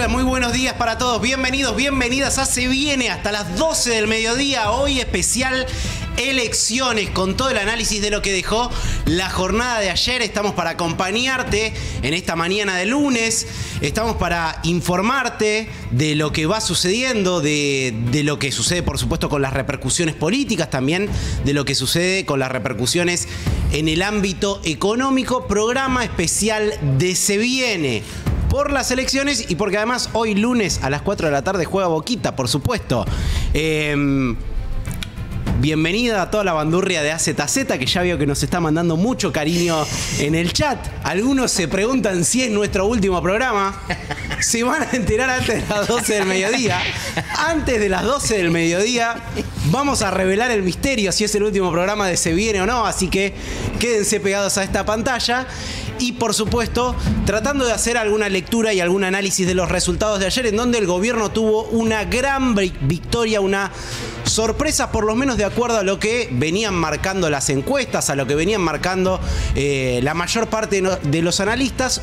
Muy buenos días para todos. Bienvenidos, bienvenidas a Se Viene hasta las 12 del mediodía. Hoy especial elecciones con todo el análisis de lo que dejó la jornada de ayer. Estamos para acompañarte en esta mañana de lunes. Estamos para informarte de lo que va sucediendo, de lo que sucede, por supuesto, con las repercusiones políticas, también de lo que sucede con las repercusiones en el ámbito económico. Programa especial de Se Viene por las elecciones y porque además hoy lunes a las 4 de la tarde juega Boquita, por supuesto. Bienvenida a toda la bandurria de AZZ, que ya veo que nos está mandando mucho cariño en el chat. Algunos se preguntan si es nuestro último programa. Se van a enterar antes de las 12 del mediodía. Antes de las 12 del mediodía vamos a revelar el misterio si es el último programa de Se Viene o no. Así que quédense pegados a esta pantalla. Y por supuesto, tratando de hacer alguna lectura y algún análisis de los resultados de ayer, en donde el gobierno tuvo una gran victoria, una sorpresa, por lo menos de acuerdo a lo que venían marcando las encuestas, a lo que venían marcando la mayor parte de los analistas.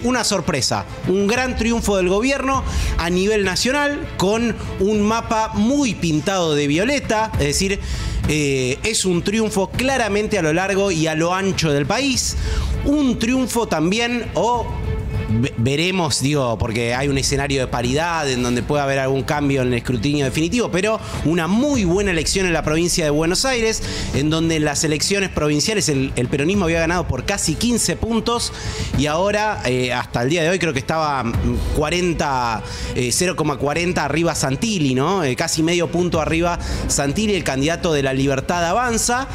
Una sorpresa, un gran triunfo del gobierno a nivel nacional, con un mapa muy pintado de violeta, es decir, es un triunfo claramente a lo largo y a lo ancho del país. Un triunfo también, veremos, digo, porque hay un escenario de paridad en donde puede haber algún cambio en el escrutinio definitivo, pero una muy buena elección en la provincia de Buenos Aires, en donde en las elecciones provinciales el peronismo había ganado por casi 15 puntos y ahora, hasta el día de hoy, creo que estaba 0,40 arriba Santilli, ¿no? Casi medio punto arriba Santilli, el candidato de La Libertad Avanza.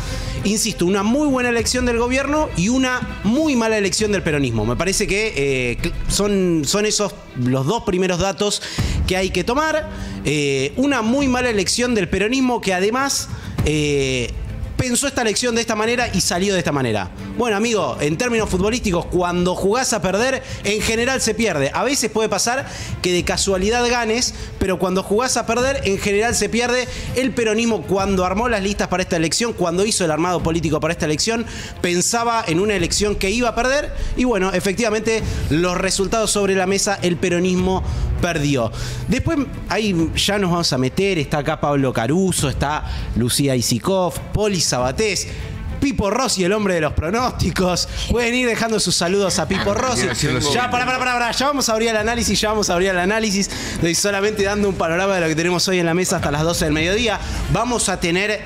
Insisto, una muy buena elección del gobierno y una muy mala elección del peronismo. Me parece que son esos los dos primeros datos que hay que tomar. Una muy mala elección del peronismo que además pensó esta elección de esta manera y salió de esta manera. Bueno, amigo, en términos futbolísticos, cuando jugás a perder, en general se pierde. A veces puede pasar que de casualidad ganes, pero cuando jugás a perder, en general se pierde. El peronismo, cuando armó las listas para esta elección, cuando hizo el armado político para esta elección, pensaba en una elección que iba a perder. Y bueno, efectivamente, los resultados sobre la mesa, el peronismo perdió. Después, ahí ya nos vamos a meter. Está acá Pablo Caruso, está Lucía Isikoff, Poli Sabatés, Pipo Rossi, el hombre de los pronósticos. Pueden ir dejando sus saludos a Pipo Rossi. Ya, para. Ya vamos a abrir el análisis. Estoy solamente dando un panorama de lo que tenemos hoy en la mesa hasta las 12 del mediodía. Vamos a tener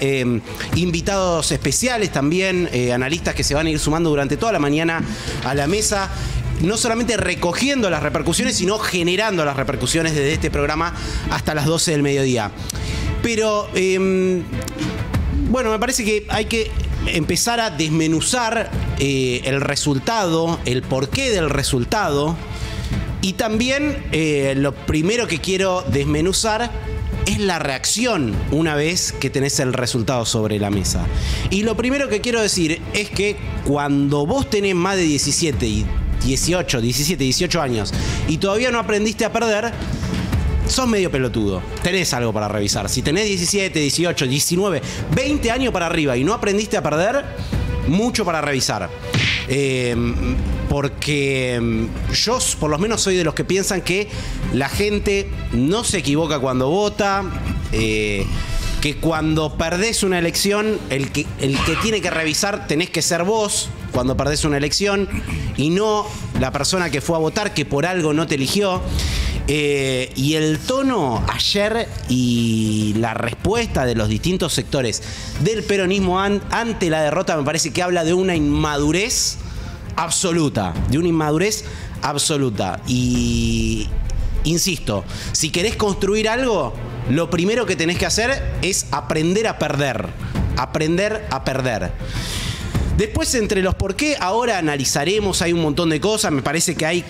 invitados especiales también, analistas que se van a ir sumando durante toda la mañana a la mesa. No solamente recogiendo las repercusiones, sino generando las repercusiones desde este programa hasta las 12 del mediodía. Pero, bueno, me parece que hay que empezar a desmenuzar el resultado, el porqué del resultado. Y también lo primero que quiero desmenuzar es la reacción una vez que tenés el resultado sobre la mesa. Y lo primero que quiero decir es que cuando vos tenés más de 17, 18 años y todavía no aprendiste a perder, sos medio pelotudo. Tenés algo para revisar. Si tenés 17, 18, 19, 20 años para arriba y no aprendiste a perder, mucho para revisar. Porque yo por lo menos soy de los que piensan que la gente no se equivoca cuando vota, que cuando perdés una elección, el que tiene que revisar tenés que ser vos cuando perdés una elección y no la persona que fue a votar, que por algo no te eligió. Y el tono ayer y la respuesta de los distintos sectores del peronismo ante la derrota me parece que habla de una inmadurez absoluta. Y insisto, si querés construir algo, lo primero que tenés que hacer es aprender a perder. Después, entre los por qué, ahora analizaremos, hay un montón de cosas. Me parece que hay...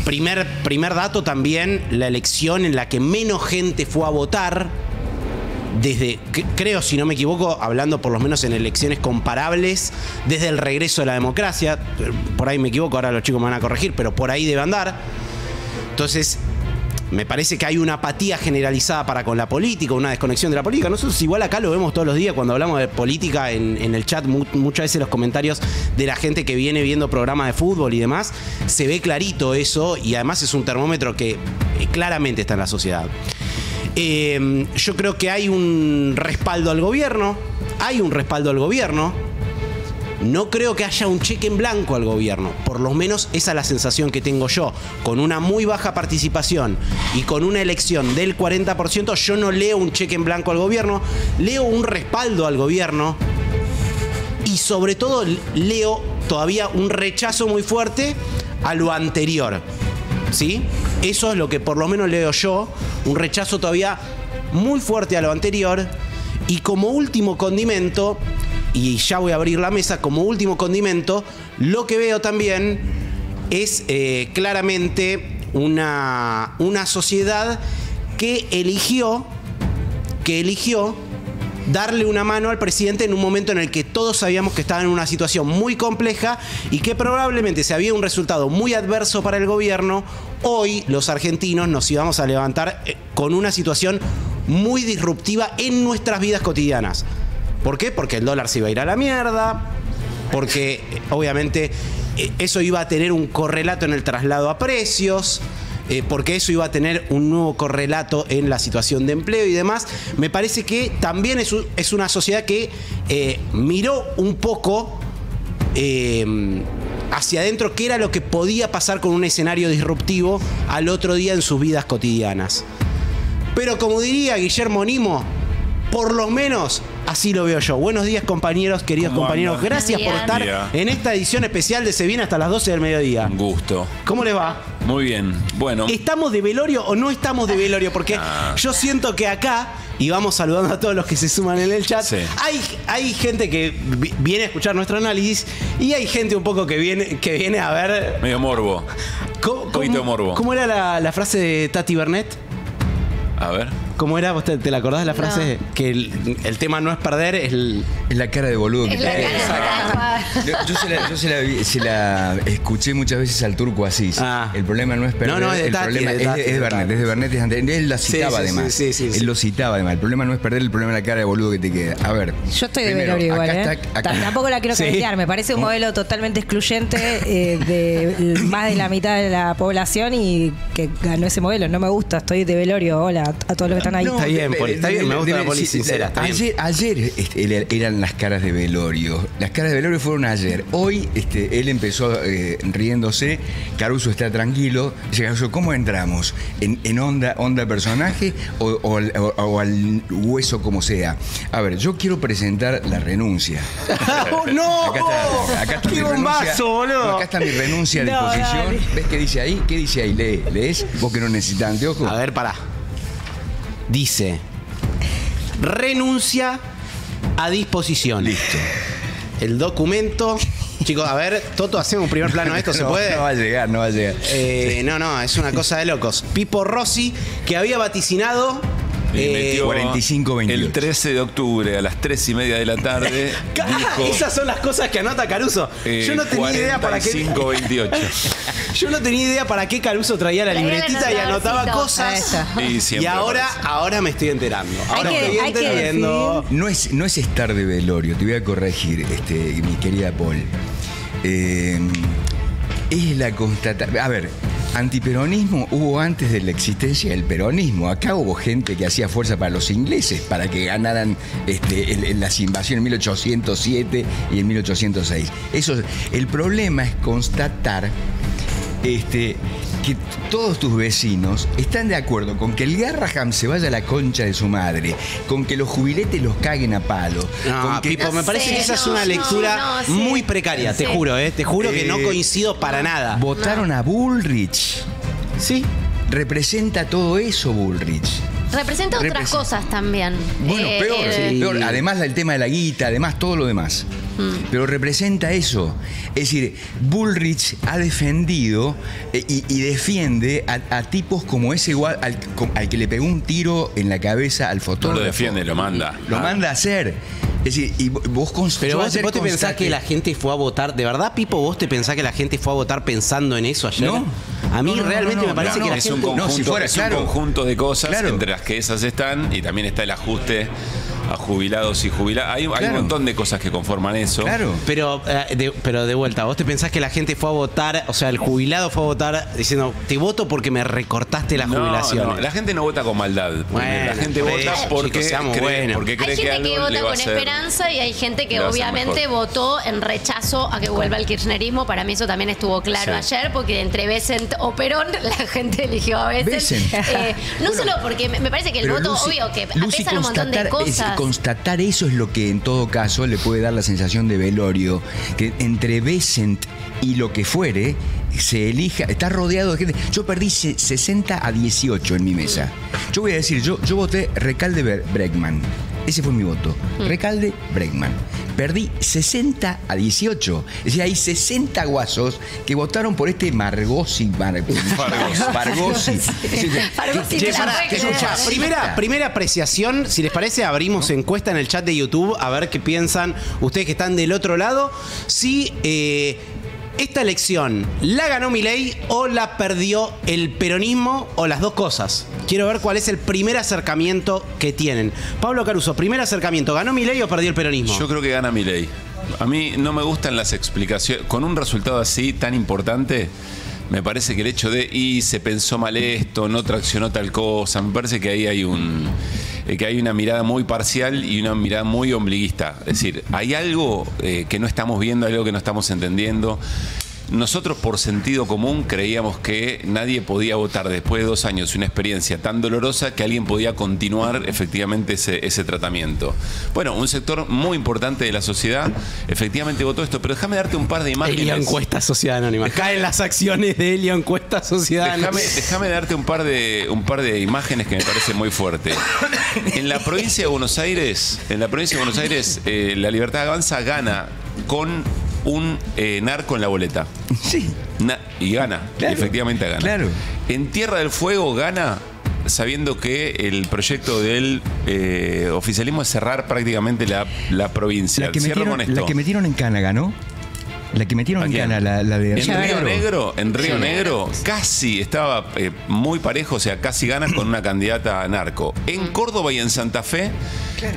Primer dato también, la elección en la que menos gente fue a votar desde, creo, si no me equivoco, hablando por lo menos en elecciones comparables, desde el regreso de la democracia. Por ahí me equivoco, ahora los chicos me van a corregir, pero por ahí debe andar. Entonces, Me parece que hay una apatía generalizada para con la política, una desconexión de la política. Nosotros igual acá lo vemos todos los días cuando hablamos de política en el chat, muchas veces los comentarios de la gente que viene viendo programas de fútbol y demás, se ve clarito eso y además es un termómetro que claramente está en la sociedad. Yo creo que hay un respaldo al gobierno, No creo que haya un cheque en blanco al gobierno, por lo menos esa es la sensación que tengo yo. Con una muy baja participación y con una elección del 40%, yo no leo un cheque en blanco al gobierno, leo un respaldo al gobierno y sobre todo leo todavía un rechazo muy fuerte a lo anterior, ¿sí? Eso es lo que por lo menos leo yo, un rechazo todavía muy fuerte a lo anterior y como último condimento, y ya voy a abrir la mesa, como último condimento, lo que veo también es claramente una sociedad que eligió darle una mano al presidente en un momento en el que todos sabíamos que estaba en una situación muy compleja y que probablemente si había un resultado muy adverso para el gobierno, hoy los argentinos nos íbamos a levantar con una situación muy disruptiva en nuestras vidas cotidianas. ¿Por qué? Porque el dólar se iba a ir a la mierda, porque obviamente eso iba a tener un correlato en el traslado a precios, porque eso iba a tener un nuevo correlato en la situación de empleo y demás. Me parece que también es una sociedad que miró un poco hacia adentro qué era lo que podía pasar con un escenario disruptivo al otro día en sus vidas cotidianas. Pero como diría Guillermo Nimo, por lo menos así lo veo yo. Buenos días, compañeros, queridos compañeros. Anda? Gracias por estar en esta edición especial de Se Viene hasta las 12 del mediodía. Un gusto. ¿Cómo les va? Muy bien. Bueno. ¿Estamos de velorio o no estamos de velorio? Porque yo siento que acá, y vamos saludando a todos los que se suman en el chat, hay gente que viene a escuchar nuestro análisis y hay gente un poco que viene a ver... Medio morbo. Un poquito de morbo. ¿Cómo era la frase de Tati Bernet? A ver. ¿Cómo era? ¿Vos te la acordás de la frase? No. Que el tema no es perder, es la cara de boludo que tiene. Yo se la escuché muchas veces al Turco Asís. El problema no es perder. No, es de Tati, el problema es de Bernet. Es de Bernet. Él la citaba además. Sí. Él lo citaba además. El problema no es perder, el problema es la cara de boludo que te queda. A ver. Yo estoy de velorio igual, Tampoco la quiero caretear. Me parece un modelo totalmente excluyente de más de la mitad de la población y que ganó ese modelo. No me gusta. Estoy de velorio. Hola a todos los que están ahí. No, está bien, me gusta la Poli sincera. Ayer eran las caras de velorio. Las caras de velorio fueron ayer. Hoy él empezó riéndose. Caruso está tranquilo. Dice, Caruso, ¿cómo entramos? ¿En onda personaje o al hueso como sea? A ver, yo quiero presentar la renuncia. ¡No! Acá está ¡Qué bombazo, boludo! Acá está mi renuncia a disposición. Dale. ¿Ves qué dice ahí? ¿Qué dice ahí? ¿Lees? Vos que no necesitas anteojos. A ver, pará. Dice, renuncia a disposición. Listo. El documento. Chicos, a ver, Toto, hacemos un primer plano de esto, ¿se puede? No va a llegar. No, es una cosa de locos. Pipo Rossi, que había vaticinado... 45-28. El 13 de octubre a las 3:30 de la tarde. Dijo, esas son las cosas que anota Caruso. Yo no tenía idea para qué. 45-28. Yo no tenía idea para qué Caruso traía la libretita y anotaba cosas. Y ahora me estoy enterando. Ahora estoy entendiendo. No es estar de velorio, te voy a corregir, mi querida Paul. Es la constatación. A ver, antiperonismo hubo antes de la existencia del peronismo. Acá hubo gente que hacía fuerza para los ingleses, para que ganaran las invasiones en 1807 y en 1806. El problema es constatar que todos tus vecinos están de acuerdo con que el Garraham se vaya a la concha de su madre, con que los jubiletes los caguen a palo. Pipo, me parece que esa es una lectura muy precaria, te juro, te juro que no coincido para nada. Votaron a Bullrich. Sí. Representa todo eso, Bullrich. Representa otras cosas también. Bueno, peor. Además el tema de la guita, además todo lo demás. Pero representa eso. Es decir, Bullrich ha defendido y defiende a tipos como ese igual al que le pegó un tiro en la cabeza al fotógrafo. No lo defiende, lo manda. Lo manda a hacer. Es decir, y vos te pensás que la gente fue a votar, ¿de verdad, Pipo, vos te pensás que la gente fue a votar pensando en eso ayer? A mí realmente me parece que la es gente... un conjunto de cosas, claro, entre las que esas están, y también está el ajuste a jubilados y jubiladas. Hay un montón de cosas que conforman eso. Claro. Pero de vuelta, ¿vos te pensás que la gente fue a votar, o sea, el jubilado fue a votar diciendo, te voto porque me recortaste las jubilaciones? No, la gente no vota con maldad. Bueno, la gente pues, vota porque chicos, cree, buenos. que Hay gente algo que vota le va a con hacer- esperanza y hay gente que le va a hacer obviamente mejor. votó en rechazo a que vuelva el kirchnerismo. Para mí eso también estuvo claro ayer, porque entre Bessent o Perón la gente eligió a Bessent. No solo porque me parece que el Pero voto, Lucy, obvio, que Lucy, apesan un montón de cosas. Constatar eso es lo que en todo caso le puede dar la sensación de velorio, que entre Bessent y lo que fuere se elija, está rodeado de gente. Yo perdí 60 a 18 en mi mesa. Yo voy a decir, yo voté Recalde Bregman. Ese fue mi voto. Recalde Bregman. Perdí 60 a 18. Es decir, hay 60 guasos que votaron por este Margossi. Margossi. Primera apreciación, si les parece, abrimos encuesta en el chat de YouTube a ver qué piensan ustedes que están del otro lado. Si esta elección la ganó Milei o la perdió el peronismo o las dos cosas. Quiero ver cuál es el primer acercamiento que tienen. Pablo Caruso, primer acercamiento, ¿ganó Milei o perdió el peronismo? Yo creo que gana Milei. A mí no me gustan las explicaciones. Con un resultado así tan importante, me parece que el hecho de y se pensó mal esto, no traccionó tal cosa, me parece que ahí hay una mirada muy parcial y una mirada muy ombliguista. Es decir, hay algo que no estamos viendo, algo que no estamos entendiendo. Nosotros por sentido común creíamos que nadie podía votar después de 2 años, una experiencia tan dolorosa, que alguien podía continuar efectivamente ese tratamiento. Bueno, un sector muy importante de la sociedad efectivamente votó esto, pero déjame darte un par de imágenes. Elia Encuesta Sociedad Anónima. Caen las acciones de Elia Encuesta Sociedad Anónima. Déjame darte un par de imágenes que me parecen muy fuertes. En la provincia de Buenos Aires, la Libertad Avanza gana con un narco en la boleta. Sí. Y gana, Claro, efectivamente gana. claro. En Tierra del Fuego gana sabiendo que el proyecto del oficialismo es cerrar prácticamente la provincia. La que Cierro con esto. metieron en Cana, ¿ganó? La que metieron en Cana, la de En Río Negro casi estaba muy parejo, o sea, casi ganas con una candidata narco. En Córdoba y en Santa Fe,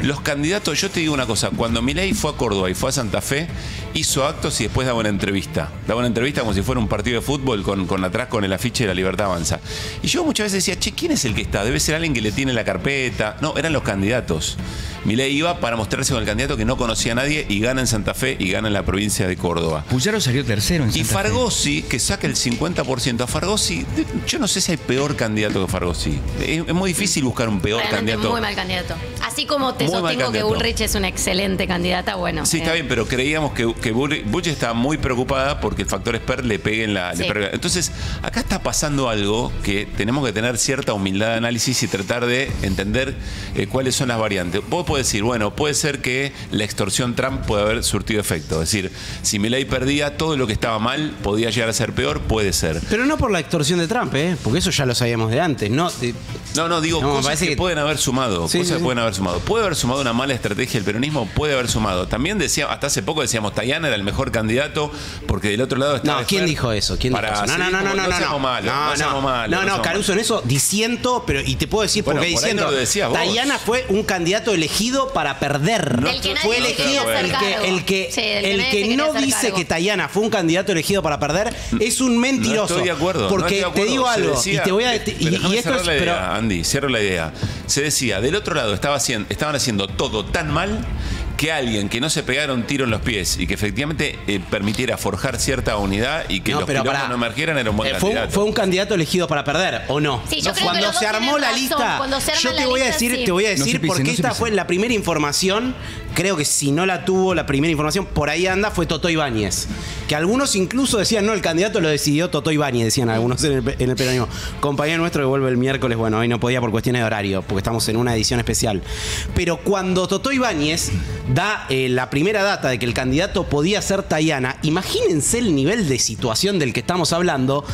los candidatos, yo te digo una cosa, cuando Milei fue a Córdoba y fue a Santa Fe, hizo actos y después daba una entrevista. Daba una entrevista como si fuera un partido de fútbol con atrás con el afiche de la Libertad Avanza. Y yo muchas veces decía, che, ¿quién es el que está? Debe ser alguien que le tiene la carpeta. No, eran los candidatos. Milei iba para mostrarse con el candidato que no conocía a nadie y gana en Santa Fe y gana en la provincia de Córdoba. Puyaro salió tercero en Santa Y Fe. Fargosi, que saca el 50%. A Fargosi, yo no sé si hay peor candidato que Fargosi. Es muy difícil buscar un peor Realmente candidato. muy mal candidato. Así como te Muy mal sostengo que candidato. Bullrich es una excelente candidata, bueno. Sí, está bien, pero creíamos que Bullrich estaba muy preocupada porque el factor Esper le pegue en la... Sí. Entonces, acá está pasando algo que tenemos que tener cierta humildad de análisis y tratar de entender cuáles son las variantes. Vos podés decir, bueno, puede ser que la extorsión Trump puede haber surtido efecto. Es decir, si Milei perdía, todo lo que estaba mal podía llegar a ser peor, puede ser. Pero no por la extorsión de Trump, porque eso ya lo sabíamos de antes. No, Digo, No, me cosas parece que que- pueden haber sumado. Sí, Cosas sí, que pueden haber sumado. Puede haber sumado una mala estrategia del peronismo, puede haber sumado. También decíamos, hasta hace poco decíamos, Tayana era el mejor candidato porque del otro lado estaba... No, ¿quién dijo eso? ¿Quién dijo eso? No seamos malos. Caruso, en eso disiento, pero y te puedo decir por Bueno, qué por ahí disiento. no lo decías vos. Tayana fue un candidato elegido para perder. Del que nadie Fue se elegido quería hacer el cargo. que Sí, del el nadie que se quería no hacer dice cargo. que Tayana fue un candidato elegido para perder es un mentiroso. No estoy de acuerdo. Porque no estoy de acuerdo. te digo Se algo decía- y te voy a pero y déjame esto cerrar es la idea, pero Andy, cierro la idea. Se decía, del otro lado estaban haciendo todo tan mal que alguien que no se pegara un tiro en los pies y que efectivamente permitiera forjar cierta unidad y que No, los pero quilombos pará. no emergieran era un buen candidato. Fue un candidato elegido para perder, ¿o no? Sí, yo creo que Cuando los se dos armó tienen la razón. lista, Cuando se arma yo la te voy a lista, decir, sí. te voy a No decir se pisen, porque no se esta pisen. fue la primera información, creo que si no la tuvo la primera información, por ahí anda, fue Totó Ibáñez. Que algunos incluso decían, no, el candidato lo decidió Totó Ibáñez, decían algunos en el peronismo. Compañero nuestro que vuelve el miércoles, bueno, hoy no podía por cuestiones de horario, porque estamos en una edición especial. Pero cuando Totó Ibáñez da la primera data de que el candidato podía ser Tayana, imagínense el nivel de situación del que estamos hablando,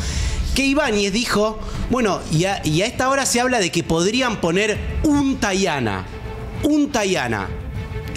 que Ibáñez dijo, bueno, y a esta hora se habla de que podrían poner un Tayana.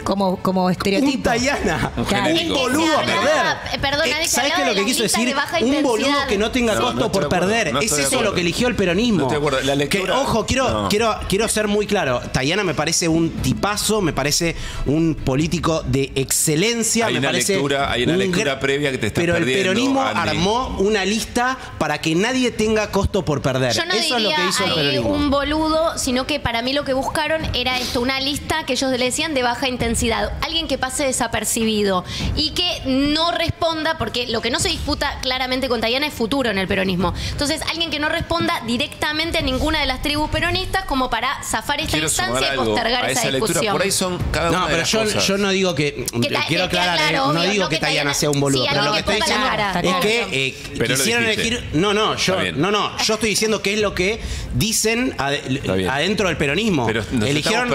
como estereotipo. Un Tayana. Claro. Un boludo a perder. Perdona, ¿Sabes qué es lo que quiso decir? Un boludo que no tenga costo por perder. Es eso lo que eligió el peronismo. No estoy de acuerdo. La lectura, que, ojo, quiero ser muy claro. Tayana me parece un tipazo, me parece un político de excelencia. Hay me una parece lectura previa que te estás pero perdiendo. Pero el peronismo Andy armó una lista para que nadie tenga costo por perder. Yo no eso es lo que hizo el peronismo. un boludo, sino que para mí lo que buscaron era esto, una lista que ellos le decían de baja intensidad. Alguien que pase desapercibido y que no responda, porque lo que no se disputa claramente con Tayana es futuro en el peronismo. Entonces, alguien que no responda directamente a ninguna de las tribus peronistas como para zafar esta instancia y postergar esa discusión. Por ahí son cada una de las cosas. Yo no digo que quiero aclarar, no digo que Tayana sea un boludo, pero lo que estoy diciendo es que quisieron elegir. Yo estoy diciendo que es lo que dicen adentro del peronismo. Pero eligieron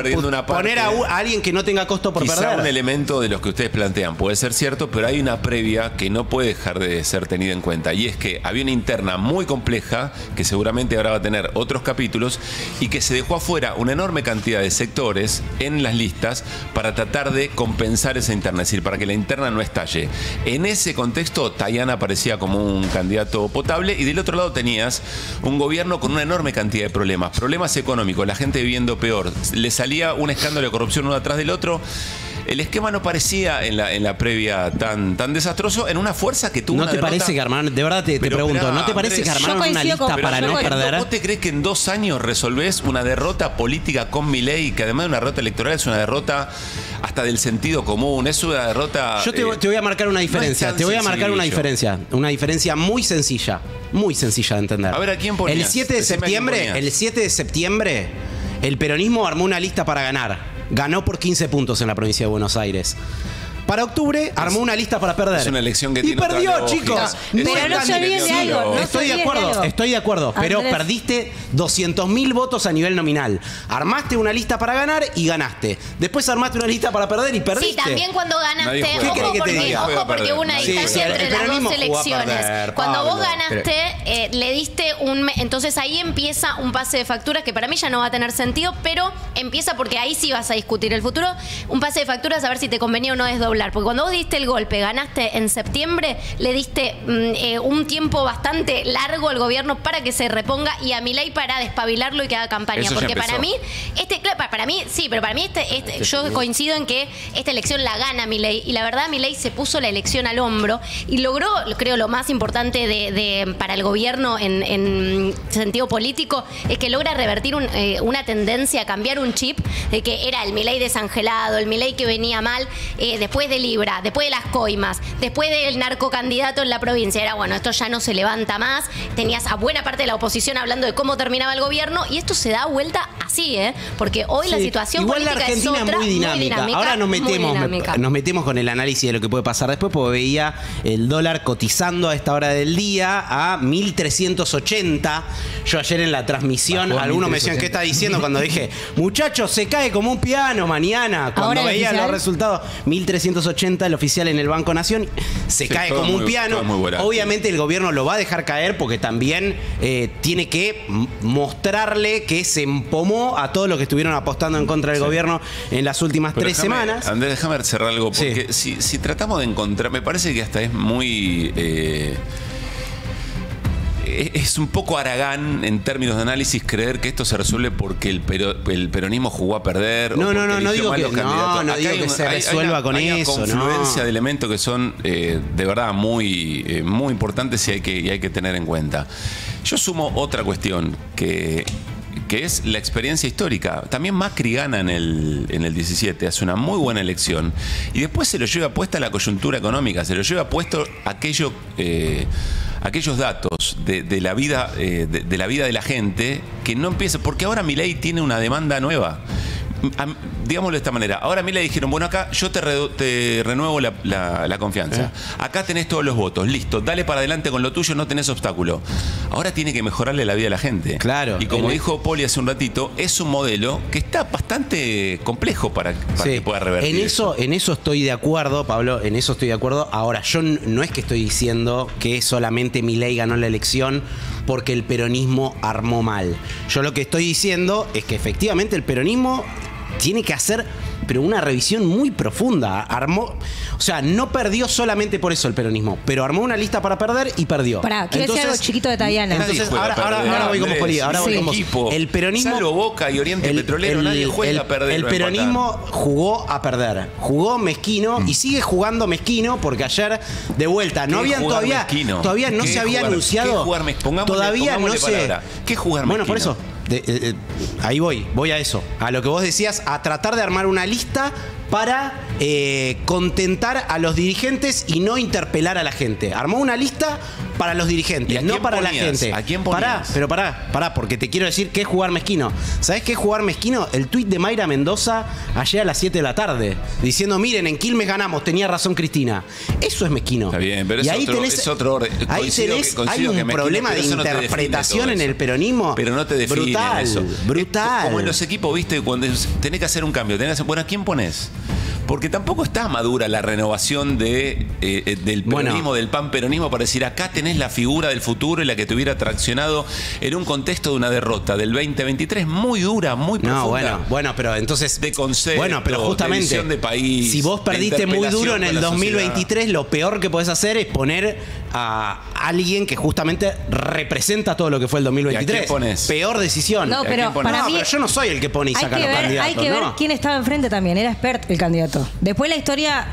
poner a alguien que no tenga costo por quizá perder. Un elemento de los que ustedes plantean puede ser cierto, pero hay una previa que no puede dejar de ser tenida en cuenta, y es que había una interna muy compleja que seguramente ahora va a tener otros capítulos y que se dejó afuera una enorme cantidad de sectores en las listas para tratar de compensar esa interna, es decir, para que la interna no estalle. En ese contexto, Tayana aparecía como un candidato potable, y del otro lado tenías un gobierno con una enorme cantidad de problemas económicos, la gente viviendo peor, le salía un escándalo de corrupción uno atrás del otro. El esquema no parecía en la previa tan desastroso, en una fuerza que tuvo ¿No una te derrota. Parece que armaron, de verdad te pregunto, ¿no te parece que armaron una lista para no perder? ¿Vos te crees que en 2 años resolvés una derrota política con Milei, que además de una derrota electoral es una derrota hasta del sentido común, es una derrota... Yo te voy a marcar una diferencia, te voy a marcar una diferencia muy sencilla de entender. A ver, ¿a quién ponías? El 7 de septiembre, el peronismo armó una lista para ganar. Ganó por 15 puntos en la provincia de Buenos Aires. Para octubre armó una lista para perder. Es una elección que y tiene perdió, otra lógica. chicos. Pero no se olviden de algo. Estoy de acuerdo. Pero perdiste 200.000 votos a nivel nominal. Armaste una lista para ganar y ganaste. Después armaste una lista para perder y perdiste. Sí, también cuando ganaste. ¿Qué querés que te diga? Ojo, porque hubo una distancia entre las dos elecciones. Cuando vos ganaste, le diste un... Entonces ahí empieza un pase de facturas que para mí ya no va a tener sentido, pero empieza porque ahí sí vas a discutir el futuro. Un pase de facturas a ver si te convenía o no desdoblar. Porque cuando vos diste el golpe, ganaste en septiembre, le diste un tiempo bastante largo al gobierno para que se reponga y a Milei para despabilarlo y que haga campaña. Eso porque para mí, yo coincido en que esta elección la gana Milei. Y la verdad, Milei se puso la elección al hombro y logró, creo, lo más importante para el gobierno en sentido político, es que logra revertir una tendencia, cambiar un chip de que era el Milei desangelado, el Milei que venía mal, después de Libra, después de las coimas, después del narcocandidato en la provincia. Era bueno, esto ya no se levanta más. Tenías a buena parte de la oposición hablando de cómo terminaba el gobierno y esto se da vuelta así, porque hoy la situación igual política la Argentina es otra, muy dinámica. Ahora nos metemos con el análisis de lo que puede pasar después, porque veía el dólar cotizando a esta hora del día a 1.380. Yo ayer en la transmisión, algunos me decían, ¿qué está diciendo? Cuando dije, muchachos, se cae como un piano mañana. Cuando veía los resultados, 1.380 el oficial en el Banco Nación, se cae como un piano. Obviamente el gobierno lo va a dejar caer porque también tiene que mostrarle que se empomó a todos los que estuvieron apostando en contra del gobierno en las últimas 3 semanas. Andrés, déjame cerrar algo, porque si tratamos de encontrar, me parece que hasta es muy... es un poco haragán en términos de análisis creer que esto se resuelve porque el peronismo jugó a perder. No digo que se resuelva con eso. Hay una confluencia de elementos que son de verdad muy importantes y hay que tener en cuenta. Yo sumo otra cuestión que es la experiencia histórica. También Macri gana en el 17, hace una muy buena elección y después se lo lleva puesta la coyuntura económica, se lo lleva puesto aquellos datos de la vida de la gente que no empieza, porque ahora Milei tiene una demanda nueva. Digámoslo de esta manera. Ahora a mí le dijeron, bueno, acá yo te renuevo la confianza. Acá tenés todos los votos, listo, dale para adelante con lo tuyo, no tenés obstáculo. Ahora tiene que mejorarle la vida a la gente. Claro. Y como dijo Poli hace un ratito, es un modelo que está bastante complejo para que pueda revertir. En eso estoy de acuerdo, Pablo, en eso estoy de acuerdo. Ahora, yo no es que estoy diciendo que solamente Milei ganó la elección porque el peronismo armó mal. Yo lo que estoy diciendo es que efectivamente el peronismo tiene que hacer pero una revisión muy profunda. Armó, o sea, no perdió solamente por eso el peronismo, pero armó una lista para perder y perdió. Pará, quiero decir algo chiquito de Tayana. Entonces, ahora voy con vos, ahora voy con vos. El peronismo, salvo Boca y Oriente Petrolero, nadie juega a perder. El peronismo jugó a perder, jugó mezquino y sigue jugando mezquino, porque ayer, de vuelta, no habían todavía no se había anunciado. Todavía no se. ¿Qué jugar mezquino? Bueno, por eso. Ahí voy a eso, a lo que vos decías, a tratar de armar una lista para contentar a los dirigentes y no interpelar a la gente. Armó una lista para los dirigentes, no para la gente. ¿A quién ponías? Pará, porque te quiero decir qué es jugar mezquino. ¿Sabés qué es jugar mezquino? El tuit de Mayra Mendoza ayer a las 7 de la tarde, diciendo, miren, en Quilmes ganamos, tenía razón Cristina. Eso es mezquino. Está bien, pero y es otro orden. Ahí hay un problema de interpretación en el peronismo. Pero no te define eso. Brutal. Como en los equipos, viste, cuando tenés que hacer un cambio, bueno, ¿a quién pones? Porque tampoco está madura la renovación del peronismo, del panperonismo, para decir, acá tenés la figura del futuro y la que te hubiera traccionado en un contexto de una derrota del 2023 muy dura, muy profunda. No, bueno, pero entonces... De concepto, bueno, pero justamente, de visión de país, si vos perdiste muy duro en el 2023, lo peor que podés hacer es poner a alguien que justamente representa todo lo que fue el 2023. ¿Y a quién pones? Peor decisión. No, pero para mí... pero yo no soy el que pone y saca los candidatos. Hay que ver quién estaba enfrente también. Era Espert el candidato. Después la historia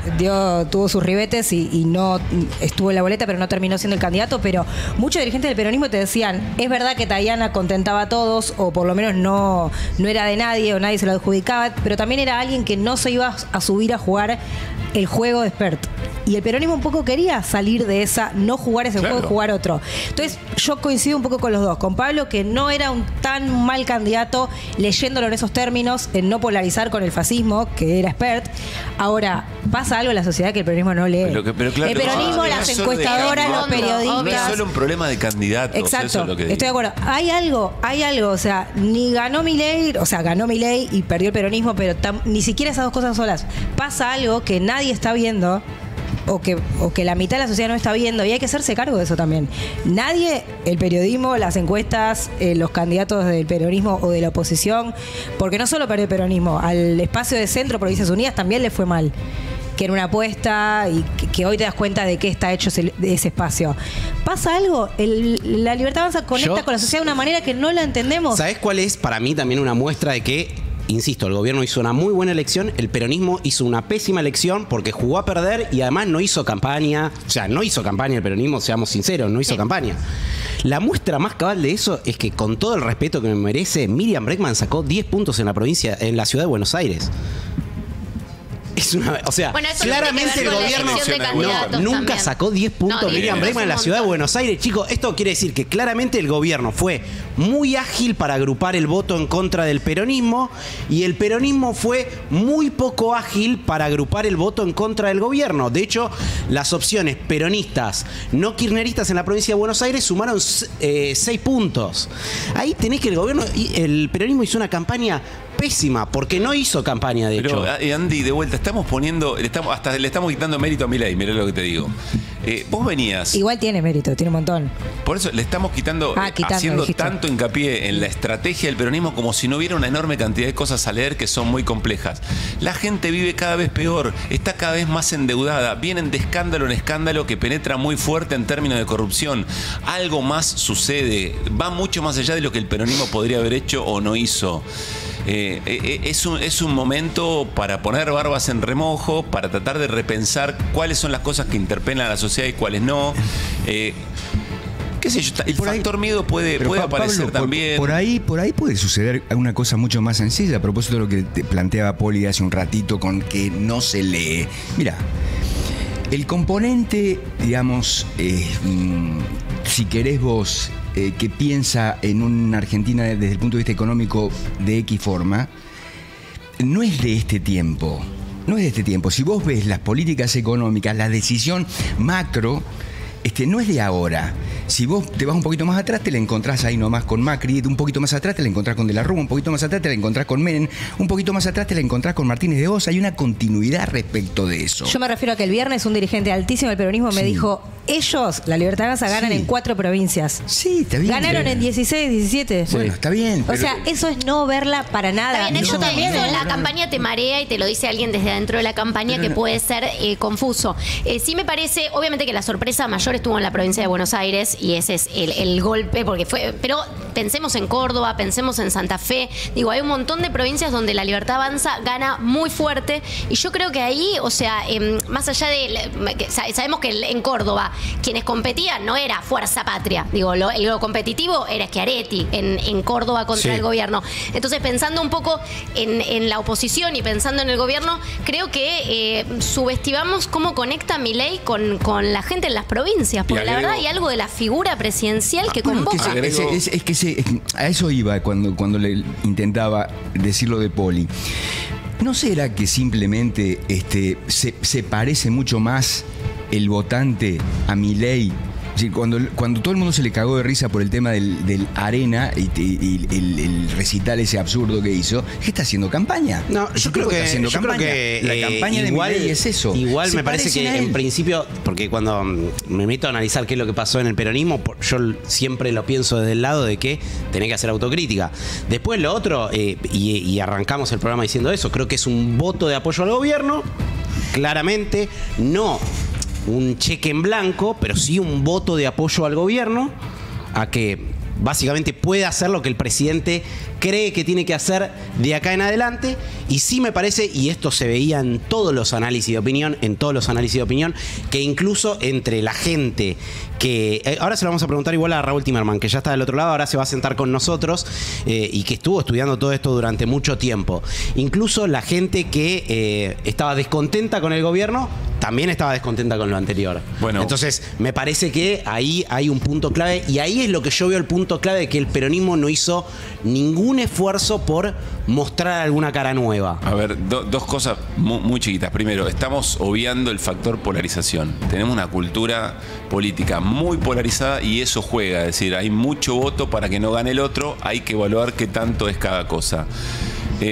tuvo sus ribetes y no estuvo en la boleta, pero no terminó siendo el candidato. Pero muchos dirigentes del peronismo te decían, es verdad que Tayana contentaba a todos, o por lo menos no era de nadie, o nadie se lo adjudicaba, pero también era alguien que no se iba a subir a jugar el juego de Espert. Y el peronismo un poco quería salir de esa, no jugar ese juego y jugar otro. Entonces yo coincido un poco con los dos. Con Pablo, que no era un tan mal candidato, leyéndolo en esos términos, en no polarizar con el fascismo, que era Espert. Ahora, pasa algo en la sociedad que el peronismo no lee. Pero claro, el peronismo, las encuestadoras, los periodistas... No es solo un problema de candidatos. Exacto, eso es lo que digo. Estoy de acuerdo. Hay algo, o sea, ni ganó Milei, o sea, ganó Milei y perdió el peronismo, pero ni siquiera esas dos cosas solas. Pasa algo que nadie está viendo, o que la mitad de la sociedad no está viendo, y hay que hacerse cargo de eso también. Nadie, el periodismo, las encuestas, los candidatos del peronismo o de la oposición, porque no solo perdió el peronismo, al espacio de centro, Provincias Unidas, también le fue mal, que era una apuesta y que hoy te das cuenta de qué está hecho ese espacio. Pasa algo, la Libertad Avanza conecta con la sociedad de una manera que no la entendemos. ¿Sabés cuál es para mí también una muestra de que, insisto, el gobierno hizo una muy buena elección, el peronismo hizo una pésima elección porque jugó a perder y además no hizo campaña? O sea, no hizo campaña el peronismo, seamos sinceros, no hizo campaña. La muestra más cabal de eso es que, con todo el respeto que me merece, Miriam Bregman sacó 10 puntos en la ciudad de Buenos Aires. O sea, bueno, claramente el gobierno nunca sacó 10 puntos Miriam Bregman en la ciudad de Buenos Aires. Chicos, esto quiere decir que claramente el gobierno fue muy ágil para agrupar el voto en contra del peronismo, y el peronismo fue muy poco ágil para agrupar el voto en contra del gobierno. De hecho, las opciones peronistas, no kirchneristas en la provincia de Buenos Aires sumaron 6 puntos. Ahí tenés que el peronismo hizo una campaña pésima, porque no hizo campaña, de hecho. Andy, de vuelta, hasta le estamos quitando mérito a Milei, mirá lo que te digo. Vos venías... Igual tiene mérito, tiene un montón. Por eso le estamos haciendo tanto hincapié en la estrategia del peronismo, como si no hubiera una enorme cantidad de cosas a leer que son muy complejas. La gente vive cada vez peor, está cada vez más endeudada, vienen de escándalo en escándalo que penetra muy fuerte en términos de corrupción. Algo más sucede, va mucho más allá de lo que el peronismo podría haber hecho o no hizo. Es un momento para poner barbas en remojo, para tratar de repensar cuáles son las cosas que interpelan a la sociedad y cuáles no. Qué sé yo, el factor miedo puede aparecer Pablo, también. Por ahí puede suceder una cosa mucho más sencilla, a propósito de lo que te planteaba Poli hace un ratito con que no se lee. Mira, el componente, digamos, si querés vos, que piensa en una Argentina desde el punto de vista económico de X forma, no es de este tiempo. No es de este tiempo. Si vos ves las políticas económicas, la decisión macro, no es de ahora. Si vos te vas un poquito más atrás, te la encontrás ahí nomás con Macri, un poquito más atrás te la encontrás con De la Rúa, un poquito más atrás te la encontrás con Menem, un poquito más atrás te la encontrás con Martínez de Oz. Hay una continuidad respecto de eso. Yo me refiero a que el viernes un dirigente altísimo del peronismo me dijo, ellos, la Libertad Avanza, ganan en 4 provincias. Sí, está bien. Ganaron en 16, 17. Bueno, está bien. O sea, eso es no verla para nada. Bien, eso también, la campaña te marea y te lo dice alguien desde adentro de la campaña que puede ser confuso. Sí me parece, obviamente que la sorpresa mayor estuvo en la provincia de Buenos Aires y ese es el golpe, porque fue, pero pensemos en Córdoba, pensemos en Santa Fe, digo, hay un montón de provincias donde la Libertad Avanza gana muy fuerte y yo creo que ahí, o sea, más allá de, sabemos que en Córdoba quienes competían no era Fuerza Patria, digo, lo competitivo era Schiaretti en Córdoba contra el gobierno. Entonces, pensando un poco en la oposición y pensando en el gobierno, creo que subestimamos cómo conecta Milei con la gente en las provincias, porque la verdad hay algo de la figura presidencial que convoca. Es que a eso iba cuando le intentaba decir lo de Poli. ¿No será que simplemente se parece mucho más el votante a Milei? Es decir, cuando todo el mundo se le cagó de risa por el tema del Arena y el recital ese absurdo que hizo, ¿qué está haciendo campaña? No, yo creo que la campaña de Milei es eso. Igual me parece que en principio, porque cuando me meto a analizar qué es lo que pasó en el peronismo, yo siempre lo pienso desde el lado de que tenés que hacer autocrítica. Después lo otro, y arrancamos el programa diciendo eso, creo que es un voto de apoyo al gobierno, claramente, no un cheque en blanco, pero sí un voto de apoyo al gobierno a que básicamente pueda hacer lo que el presidente cree que tiene que hacer de acá en adelante. Y sí me parece, y esto se veía en todos los análisis de opinión, que incluso entre la gente que... ahora se lo vamos a preguntar igual a Raúl Timerman, que ya está del otro lado, ahora se va a sentar con nosotros y que estuvo estudiando todo esto durante mucho tiempo. Incluso la gente que estaba descontenta con el gobierno, también estaba descontenta con lo anterior. Bueno, entonces me parece que ahí hay un punto clave, y ahí es lo que yo veo el punto clave de que el peronismo no hizo ningún esfuerzo por mostrar alguna cara nueva. A ver, dos cosas muy chiquitas. Primero, estamos obviando el factor polarización. Tenemos una cultura política muy polarizada y eso juega. Es decir, hay mucho voto para que no gane el otro, hay que evaluar qué tanto es cada cosa.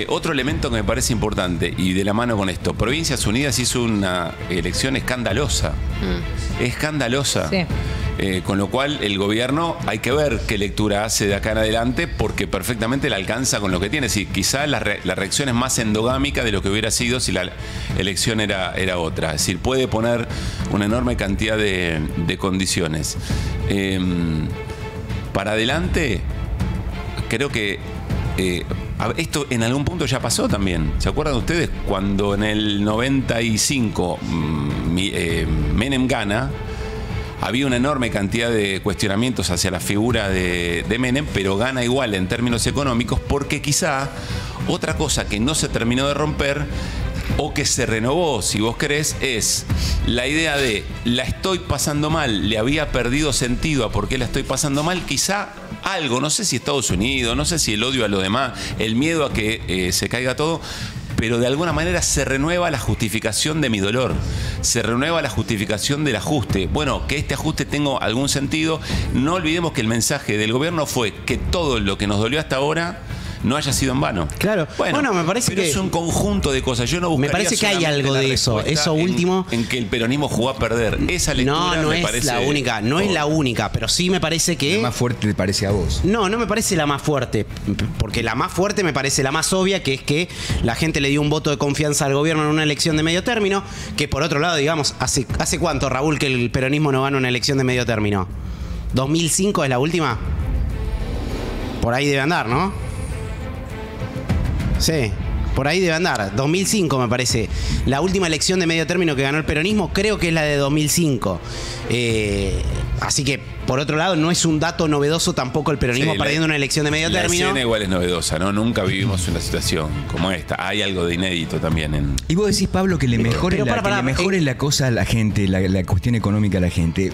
Otro elemento que me parece importante, y de la mano con esto, Provincias Unidas hizo una elección escandalosa. Escandalosa. Sí. Con lo cual el gobierno hay que ver qué lectura hace de acá en adelante, porque perfectamente la alcanza con lo que tiene. Sí, quizá la reacción es más endogámica de lo que hubiera sido si la elección era otra. Es decir, puede poner una enorme cantidad de condiciones. Para adelante, creo que esto en algún punto ya pasó también. ¿Se acuerdan ustedes cuando en el 95 Menem gana? Había una enorme cantidad de cuestionamientos hacia la figura de Menem, pero gana igual en términos económicos, porque quizá otra cosa que no se terminó de romper o que se renovó, si vos querés, es la idea de la estoy pasando mal, le había perdido sentido a por qué la estoy pasando mal, quizá algo, no sé si Estados Unidos, no sé si el odio a lo demás, el miedo a que se caiga todo, pero de alguna manera se renueva la justificación de mi dolor, se renueva la justificación del ajuste. Bueno, que este ajuste tenga algún sentido. No olvidemos que el mensaje del gobierno fue que todo lo que nos dolió hasta ahora no haya sido en vano. Claro. Bueno, me parece que es un conjunto de cosas. Yo no buscaría, me parece que hay algo de eso. Eso último en que el peronismo jugó a perder. Esa lectura no me es parece la única, no es la única, pero sí me parece que la más fuerte te parece a vos. No me parece la más fuerte, porque la más fuerte me parece la más obvia, que es que la gente le dio un voto de confianza al gobierno en una elección de medio término, que por otro lado, digamos, ¿hace cuánto, Raúl, que el peronismo no gana una elección de medio término? ¿2005 es la última? Por ahí debe andar, ¿no? Sí, por ahí debe andar. 2005 me parece. La última elección de medio término que ganó el peronismo creo que es la de 2005. Así que, por otro lado, no es un dato novedoso tampoco el peronismo perdiendo una elección de medio término. La escena igual es novedosa, ¿no? Nunca vivimos una situación como esta. Hay algo de inédito también. Y vos decís, Pablo, que le mejore la cosa a la gente, la cuestión económica a la gente.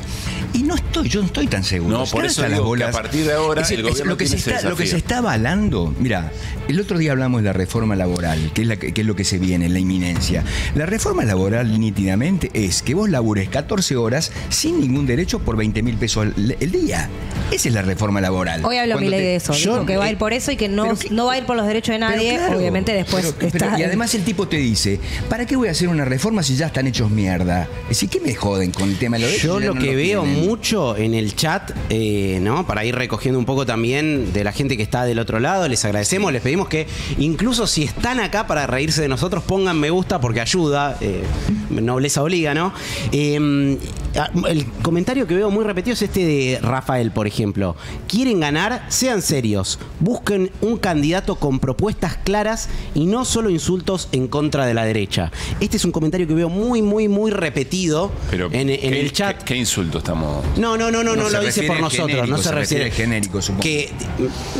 Y yo no estoy tan seguro. No, por eso digo que a partir de ahora el gobierno tiene ese desafío. Lo que se está avalando, mira, el otro día hablamos de la reforma laboral, que es lo que se viene, la inminencia. La reforma laboral nítidamente es que vos labures 14 horas sin ningún derecho por 20.000 pesos el día. Esa es la reforma laboral. Hoy habló Milei de eso, dijo que va a ir por eso y que no va a ir por los derechos de nadie, claro, obviamente después está... Y además el tipo te dice, ¿para qué voy a hacer una reforma si ya están hechos mierda? Es decir, ¿qué me joden con el tema de lo de Yo lo que veo mucho en el chat, ¿no? Para ir recogiendo un poco también de la gente que está del otro lado, les agradecemos, les pedimos que incluso si están acá para reírse de nosotros, pongan me gusta porque ayuda, nobleza obliga, ¿no? El comentario que veo muy repetido es este de Rafael, por ejemplo. Quieren ganar, sean serios, busquen un candidato con propuestas claras y no solo insultos en contra de la derecha. Este es un comentario que veo muy repetido en el chat. ¿Qué insulto estamos? No lo dice por nosotros, no se refiere genérico, supongo. Que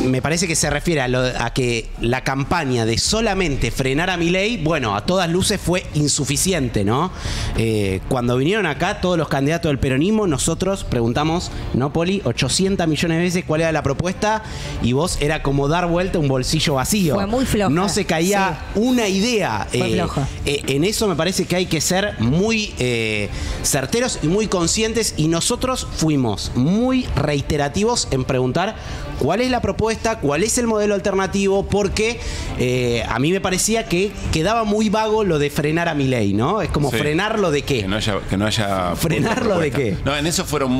me parece que se refiere a que la campaña de solamente frenar a Milei, bueno, a todas luces fue insuficiente, ¿no? Cuando vinieron acá todos los candidatos del peronismo, nosotros preguntamos, ¿no, Poli? 800 millones de veces cuál era la propuesta y vos era como dar vuelta un bolsillo vacío. Fue muy floja. No se caía una idea. Fue floja. En eso me parece que hay que ser muy certeros y muy conscientes, y nosotros fuimos muy reiterativos en preguntar cuál es la propuesta, cuál es el modelo alternativo, porque a mí me parecía que quedaba muy vago lo de frenar a Milei, ¿no? Es como frenarlo de qué. Que no haya ¿frenarlo de qué? No, en eso fueron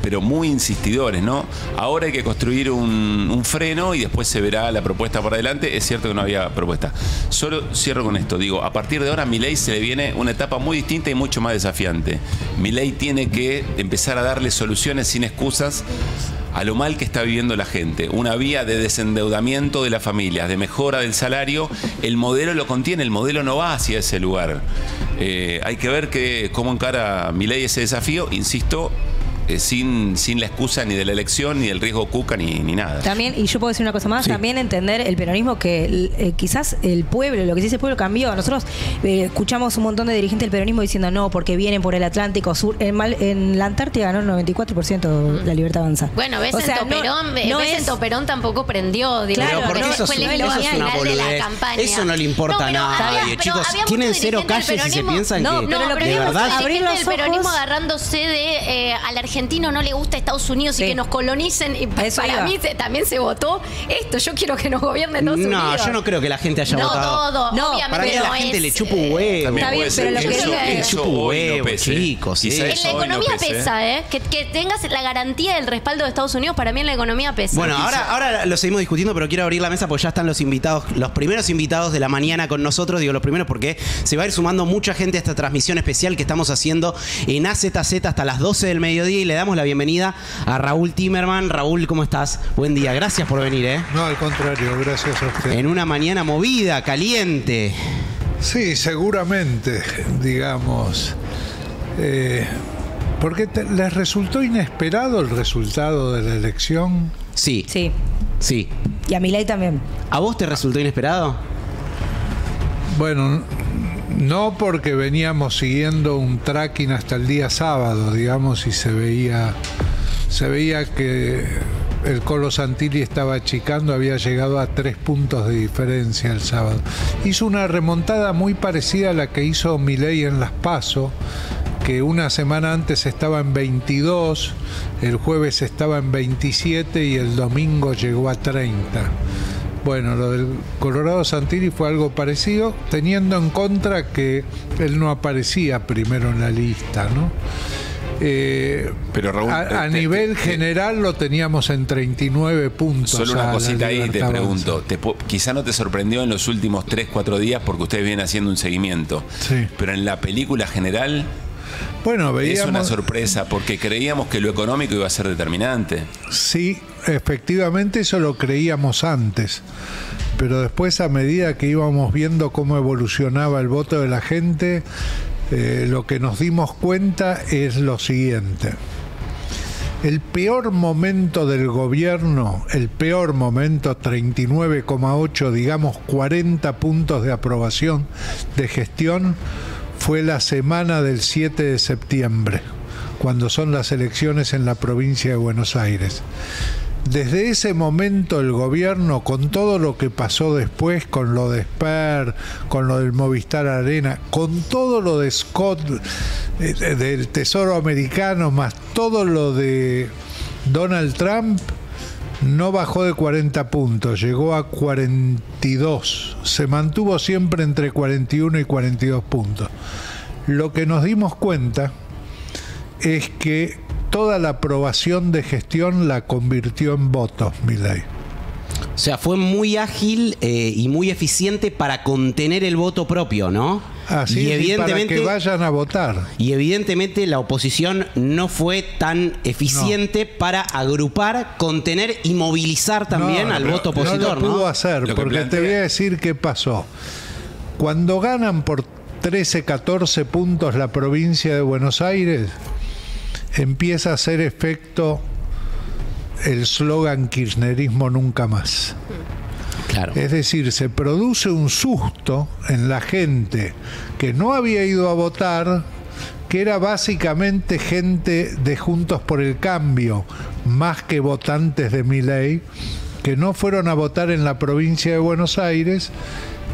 pero muy insistidores, ¿no? Ahora hay que construir un freno y después se verá la propuesta por adelante. Es cierto que no había propuesta. Solo cierro con esto. Digo, a partir de ahora a Milei se le viene una etapa muy distinta y mucho más desafiante. Milei tiene que empezar a darle soluciones sin excusas a lo mal que está viviendo la gente. Una vía de desendeudamiento de las familias, de mejora del salario. El modelo lo contiene, el modelo no va hacia ese lugar. Hay que ver cómo encara Milei ese desafío, insisto, sin la excusa ni de la elección, ni del riesgo Cuca, ni nada. También, y yo puedo decir una cosa más, también entender el peronismo, que quizás el pueblo, lo que dice el pueblo cambió. Nosotros escuchamos un montón de dirigentes del peronismo diciendo no, porque vienen por el Atlántico Sur. En la Antártida ganó el 94% la Libertad Avanza. Bueno, Perón tampoco prendió. Claro, porque no eso es una boludez. Eso no le importa a nadie, chicos. Tienen cero calles si se piensan que de verdad abrir los ojos, peronismo agarrándose de al argentino no le gusta Estados Unidos y que nos colonicen. Y para mí también se votó esto. Yo quiero que nos gobierne Estados Unidos. No, yo no creo que la gente haya votado. No, obviamente. Para mí a la gente le chupa un huevo. Está bien, pero lo que le chupa un huevo, chicos. En la economía pesa, que tengas la garantía del respaldo de Estados Unidos, para mí en la economía pesa. Bueno, ahora lo seguimos discutiendo, pero quiero abrir la mesa porque ya están los invitados, los primeros invitados de la mañana con nosotros. Digo los primeros porque se va a ir sumando mucha gente a esta transmisión especial que estamos haciendo en AZZ hasta las 12 del mediodía, y le damos la bienvenida a Raúl Timerman. Raúl, ¿cómo estás? Buen día, gracias por venir, ¿eh? No, al contrario, gracias a usted. En una mañana movida, caliente. Sí, seguramente, digamos. Porque ¿les resultó inesperado el resultado de la elección? Sí. Y a Milei también. ¿A vos te resultó inesperado? Bueno, no, porque veníamos siguiendo un tracking hasta el día sábado, digamos, y se veía que el Colo Santilli estaba achicando, había llegado a 3 puntos de diferencia el sábado. Hizo una remontada muy parecida a la que hizo Milei en Las PASO, que una semana antes estaba en 22, el jueves estaba en 27 y el domingo llegó a 30. Bueno, lo del Colorado Santilli fue algo parecido, teniendo en contra que él no aparecía primero en la lista, ¿no? Pero Raúl, a nivel general lo teníamos en 39 puntos. Solo una cosita ahí te pregunto. Quizá no te sorprendió en los últimos 3-4 días porque ustedes vienen haciendo un seguimiento. Sí. Pero en la película general... Bueno, veíamos... Es una sorpresa porque creíamos que lo económico iba a ser determinante. Sí, efectivamente eso lo creíamos antes. Pero después, a medida que íbamos viendo cómo evolucionaba el voto de la gente, lo que nos dimos cuenta es lo siguiente. El peor momento del gobierno, 39,8, digamos 40 puntos de aprobación de gestión, fue la semana del 7 de septiembre, cuando son las elecciones en la provincia de Buenos Aires. Desde ese momento el gobierno, con todo lo que pasó después, con lo de Sper, con lo del Movistar Arena, con todo lo de Scott, del Tesoro Americano, más todo lo de Donald Trump, no bajó de 40 puntos, llegó a 42. Se mantuvo siempre entre 41 y 42 puntos. Lo que nos dimos cuenta es que toda la aprobación de gestión la convirtió en votos, Milei. O sea, fue muy ágil y muy eficiente para contener el voto propio, ¿no? Así y es, evidentemente, para que vayan a votar. Y evidentemente la oposición no fue tan eficiente para agrupar, contener y movilizar también al voto opositor, no lo pudo hacer, porque te voy a decir qué pasó. Cuando ganan por 13, 14 puntos la provincia de Buenos Aires, empieza a hacer efecto el eslogan kirchnerismo nunca más. Claro. Es decir, se produce un susto en la gente que no había ido a votar, que era básicamente gente de Juntos por el Cambio, más que votantes de Milei, que no fueron a votar en la provincia de Buenos Aires,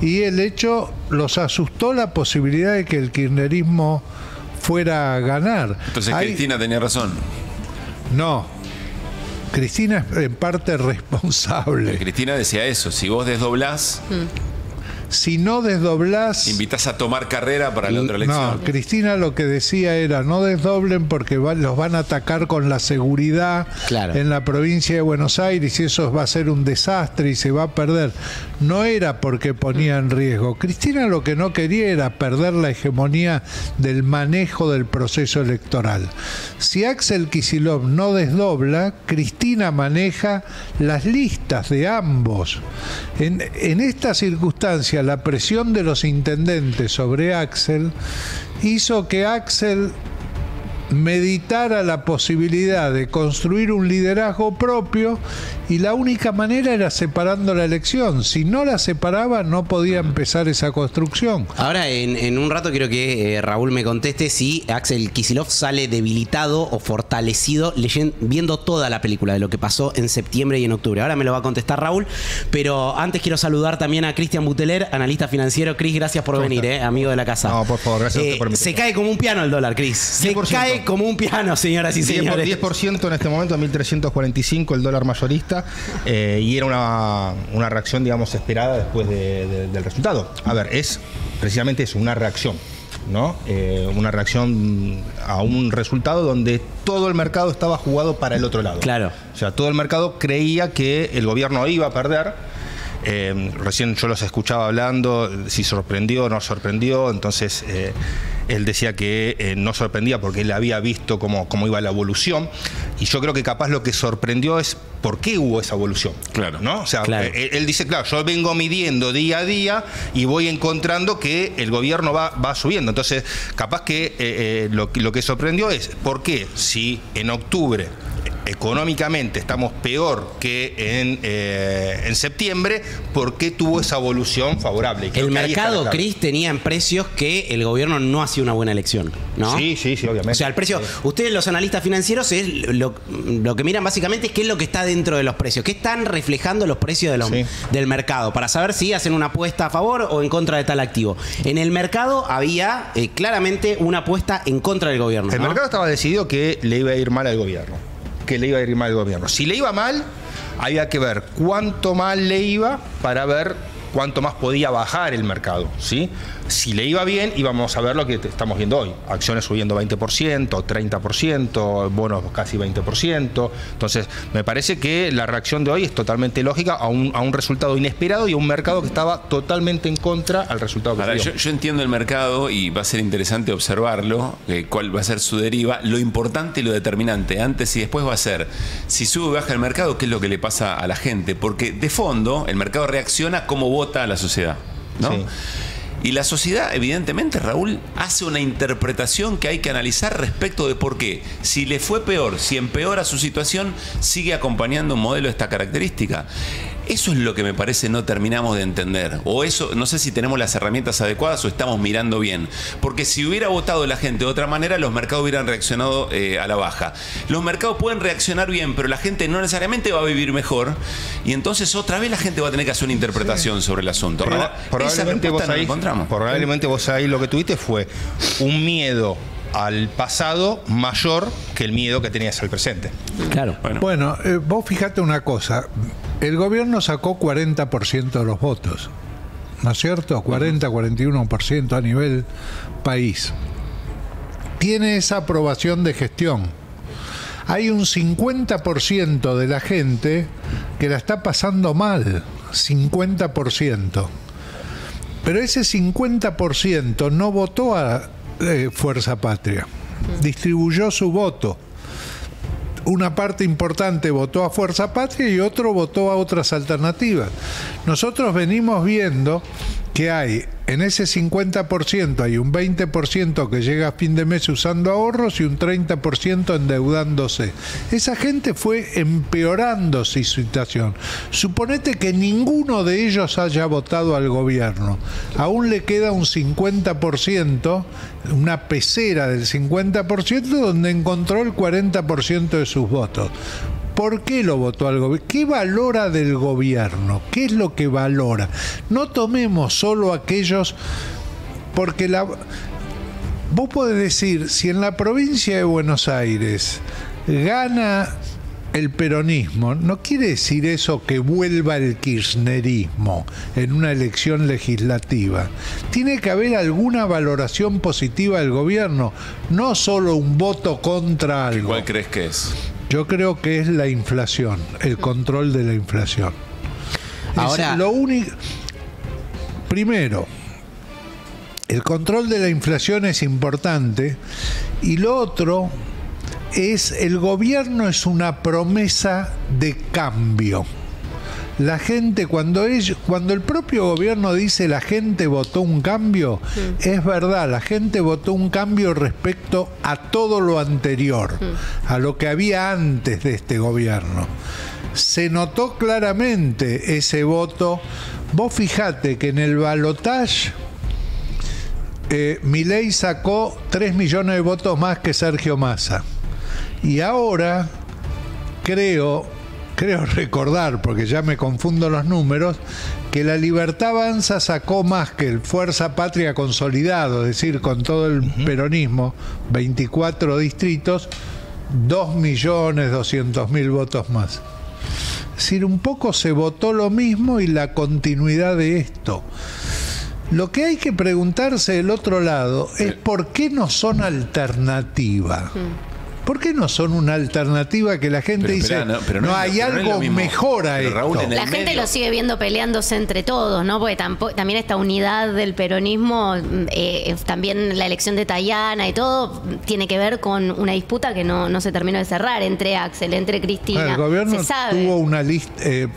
y el hecho los asustó la posibilidad de que el kirchnerismo fuera a ganar. Entonces Cristina tenía razón. No. Cristina es en parte responsable. Cristina decía eso, si vos desdoblás, si no desdoblás, invitás a tomar carrera para la otra elección. No, Cristina lo que decía era no desdoblen porque los van a atacar con la seguridad en la provincia de Buenos Aires y eso va a ser un desastre y se va a perder. No era porque ponía en riesgo. Cristina lo que no quería era perder la hegemonía del manejo del proceso electoral. Si Axel Kicillof no desdobla, Cristina maneja las listas de ambos. En esta circunstancia, la presión de los intendentes sobre Axel hizo que Axel meditara la posibilidad de construir un liderazgo propio y la única manera era separando la elección. Si no la separaba no podía empezar esa construcción. Ahora en un rato quiero que Raúl me conteste si Axel Kicillof sale debilitado o fortalecido viendo toda la película de lo que pasó en septiembre y en octubre. Ahora me lo va a contestar Raúl, pero antes quiero saludar también a Cristian Buteler, analista financiero. Cris, gracias por venir, amigo de la casa. No, por favor, gracias a usted por invitarme. Se cae como un piano el dólar, Cris. Se cae como un piano, señoras y señores. 10% en este momento, 1.345 el dólar mayorista, y era una reacción, digamos, esperada después del resultado. A ver, es precisamente eso, una reacción, ¿no? Una reacción a un resultado donde todo el mercado estaba jugado para el otro lado. Claro. O sea, todo el mercado creía que el gobierno iba a perder. Recién yo los escuchaba hablando, si sorprendió o no sorprendió, entonces él decía que no sorprendía porque él había visto cómo iba la evolución, y yo creo que capaz lo que sorprendió es por qué hubo esa evolución. Claro. ¿No? O sea, él dice, claro, yo vengo midiendo día a día y voy encontrando que el gobierno va subiendo. Entonces, capaz que lo que sorprendió es por qué si en octubre económicamente estamos peor que en septiembre, ¿por qué tuvo esa evolución favorable? El mercado, Cris, tenía en precios que el gobierno no hacía una buena elección, ¿no? Sí, obviamente. O sea, el precio, ustedes los analistas financieros lo que miran básicamente es qué es lo que está dentro de los precios, qué están reflejando los precios del mercado, para saber si hacen una apuesta a favor o en contra de tal activo. En el mercado había claramente una apuesta en contra del gobierno, ¿no? El mercado estaba decidido que le iba a ir mal al gobierno. Si le iba mal, había que ver cuánto mal le iba para ver cuánto más podía bajar el mercado, ¿sí? Si le iba bien, íbamos a ver lo que estamos viendo hoy. Acciones subiendo 20%, 30%, bonos casi 20%. Entonces, me parece que la reacción de hoy es totalmente lógica a un resultado inesperado y a un mercado que estaba totalmente en contra al resultado que dio. Yo entiendo el mercado y va a ser interesante observarlo, cuál va a ser su deriva. Lo importante y lo determinante antes y después va a ser si sube o baja el mercado, qué es lo que le pasa a la gente. Porque de fondo, el mercado reacciona como vota a la sociedad, ¿no? Sí. Y la sociedad, evidentemente, Raúl, hace una interpretación que hay que analizar respecto de por qué. Si le fue peor, si empeora su situación, sigue acompañando un modelo de esta característica. Eso es lo que me parece no terminamos de entender. O eso, no sé si tenemos las herramientas adecuadas o estamos mirando bien. Porque si hubiera votado la gente de otra manera, los mercados hubieran reaccionado a la baja. Los mercados pueden reaccionar bien, pero la gente no necesariamente va a vivir mejor. Y entonces otra vez la gente va a tener que hacer una interpretación sobre el asunto. Probablemente vos ahí lo que tuviste fue un miedo al pasado mayor que el miedo que tenías al presente. Claro. Bueno, vos fijate una cosa. El gobierno sacó 40% de los votos, ¿no es cierto? 40, 41% a nivel país. Tiene esa aprobación de gestión. Hay un 50% de la gente que la está pasando mal. 50%. Pero ese 50% no votó a Fuerza Patria. Distribuyó su voto. Una parte importante votó a Fuerza Patria y otro votó a otras alternativas. Nosotros venimos viendo que hay, en ese 50% hay un 20% que llega a fin de mes usando ahorros y un 30% endeudándose. Esa gente fue empeorando su situación. Suponete que ninguno de ellos haya votado al gobierno. Aún le queda un 50%, una pecera del 50%, donde encontró el 40% de sus votos. ¿Por qué lo votó al gobierno? ¿Qué valora del gobierno? ¿Qué es lo que valora? No tomemos solo aquellos, porque vos podés decir, si en la provincia de Buenos Aires gana el peronismo, no quiere decir eso que vuelva el kirchnerismo en una elección legislativa. Tiene que haber alguna valoración positiva del gobierno, no solo un voto contra algo. ¿Cuál crees que es? Yo creo que es la inflación, el control de la inflación. Ahora, es lo único. Primero, el control de la inflación es importante, y lo otro es el gobierno es una promesa de cambio. La gente, cuando el propio gobierno dice la gente votó un cambio, es verdad, la gente votó un cambio respecto a todo lo anterior, a lo que había antes de este gobierno. Se notó claramente ese voto. Vos fijate que en el balotaje Milei sacó 3 millones de votos más que Sergio Massa. Y ahora creo recordar, porque ya me confundo los números, que la Libertad Avanza sacó más que el Fuerza Patria consolidado, es decir, con todo el peronismo, 24 distritos, 2.200.000 votos más. Es decir, un poco se votó lo mismo y la continuidad de esto. Lo que hay que preguntarse del otro lado es por qué no son alternativa. ¿Por qué no son una alternativa que la gente dice, no hay algo mejor a esto? Raúl, la gente lo sigue viendo peleándose entre todos, ¿no? Porque también esta unidad del peronismo, también la elección de Tayana y todo, tiene que ver con una disputa que no se terminó de cerrar entre Axel, entre Cristina. El gobierno se sabe. tuvo una lista, el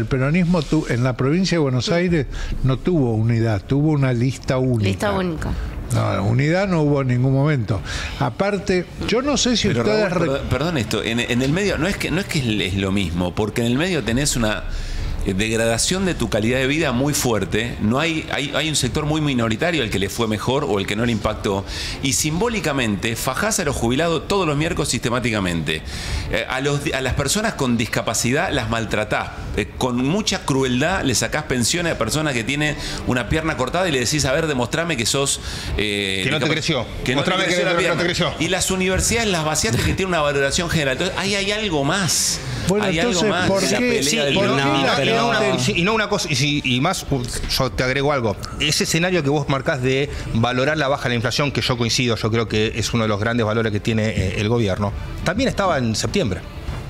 peronismo en la provincia de Buenos Aires no tuvo unidad, tuvo una lista única. Lista única. No, unidad no hubo en ningún momento. Aparte, yo no sé si pero ustedes... Raúl, perdón esto, en el medio no es que es lo mismo, porque en el medio tenés una degradación de tu calidad de vida muy fuerte. No hay un sector muy minoritario al que le fue mejor o el que no le impactó, y simbólicamente fajás a los jubilados todos los miércoles sistemáticamente. A las personas con discapacidad las maltratás, con mucha crueldad le sacás pensiones a personas que tienen una pierna cortada y le decís, a ver, demostrame que sos que no te creció, que no te creció la pierna. Y las universidades las vaciaste, que tienen una valoración general. Entonces ahí hay algo más. Bueno, hay entonces, algo más. ¿por qué? Y no una cosa, y más, yo te agrego algo. Ese escenario que vos marcás de valorar la baja de la inflación, que yo coincido, yo creo que es uno de los grandes valores que tiene el gobierno, también estaba en septiembre.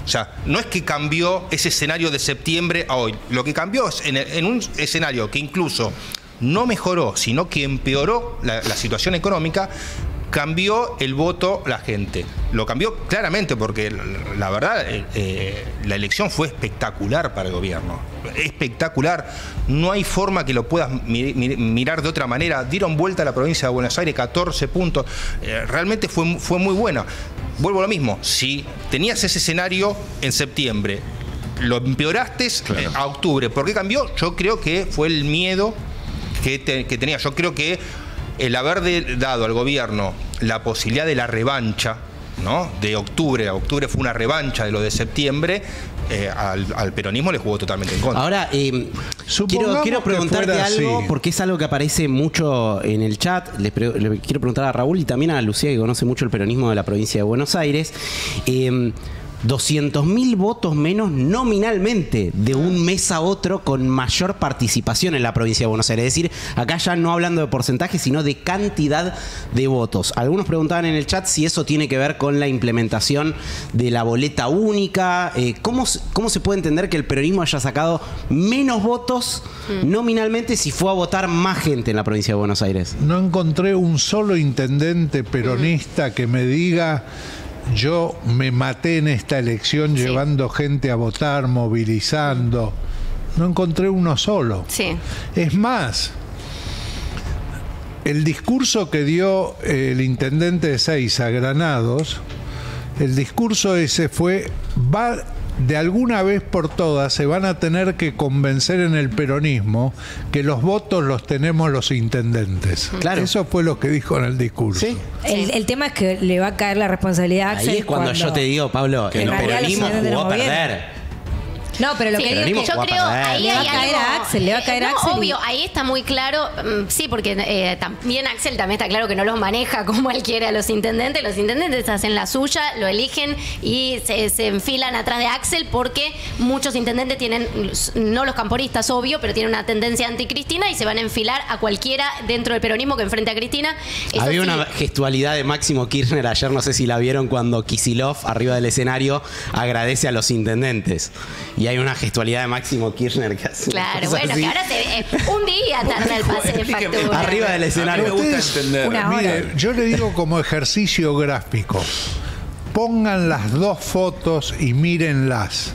O sea, no es que cambió ese escenario de septiembre a hoy. Lo que cambió es en un escenario que incluso no mejoró, sino que empeoró la situación económica. Cambió el voto la gente. Lo cambió claramente porque la verdad la elección fue espectacular para el gobierno. Espectacular. No hay forma que lo puedas mirar de otra manera. Dieron vuelta a la provincia de Buenos Aires, 14 puntos. Realmente fue muy buena. Vuelvo a lo mismo. Si tenías ese escenario en septiembre lo empeoraste a octubre. ¿Por qué cambió? Yo creo que fue el miedo que tenía. Yo creo que el haber dado al gobierno la posibilidad de la revancha, ¿no? De octubre. Octubre fue una revancha de lo de septiembre. Al peronismo le jugó totalmente en contra. Ahora, quiero preguntarte algo, porque es algo que aparece mucho en el chat. Le quiero preguntar a Raúl y también a Lucía, que conoce mucho el peronismo de la provincia de Buenos Aires. 200.000 votos menos nominalmente de un mes a otro, con mayor participación en la provincia de Buenos Aires. Es decir, acá ya no hablando de porcentaje, sino de cantidad de votos. Algunos preguntaban en el chat si eso tiene que ver con la implementación de la boleta única. ¿Cómo se puede entender que el peronismo haya sacado menos votos nominalmente si fue a votar más gente en la provincia de Buenos Aires? No encontré un solo intendente peronista que me diga: yo me maté en esta elección llevando gente a votar, movilizando. No encontré uno solo. Sí. Es más, el discurso que dio el intendente de Ezeiza, Granados, el discurso ese fue: de alguna vez por todas se van a tener que convencer en el peronismo que los votos los tenemos los intendentes. Claro. Eso fue lo que dijo en el discurso. ¿Sí? El tema es que le va a caer la responsabilidad a Axel. Ahí es cuando yo te digo, Pablo, que el peronismo jugó a perder. No, pero lo que digo es que yo creo ahí le va a caer a Axel, le va a caer a Axel. Obvio, ahí está muy claro, sí, porque también Axel también está claro que no los maneja como él quiere a los intendentes. Los intendentes hacen la suya, lo eligen y se enfilan atrás de Axel, porque muchos intendentes tienen, no los camporistas, obvio, pero tienen una tendencia anti-Cristina y se van a enfilar a cualquiera dentro del peronismo que enfrente a Cristina. Eso había una gestualidad de Máximo Kirchner ayer, no sé si la vieron, cuando Kicillof, arriba del escenario, agradece a los intendentes. Y hay una gestualidad de Máximo Kirchner que hace. Claro, bueno, así. Que ahora un día tarda el pase de factura. Arriba del escenario. Me gusta entender. Mire, yo le digo como ejercicio gráfico: pongan las dos fotos y mírenlas.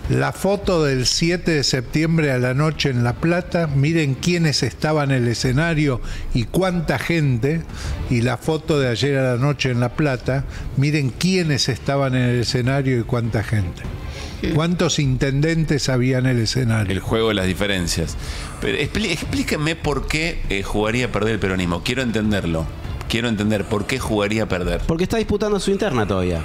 La foto del 7 de septiembre a la noche en La Plata, miren quiénes estaban en el escenario y cuánta gente, y la foto de ayer a la noche en La Plata, miren quiénes estaban en el escenario y cuánta gente. ¿Cuántos intendentes había en el escenario? El juego de las diferencias. Pero explíquenme por qué jugaría a perder el peronismo. Quiero entenderlo. Quiero entender por qué jugaría a perder. Porque está disputando su interna todavía.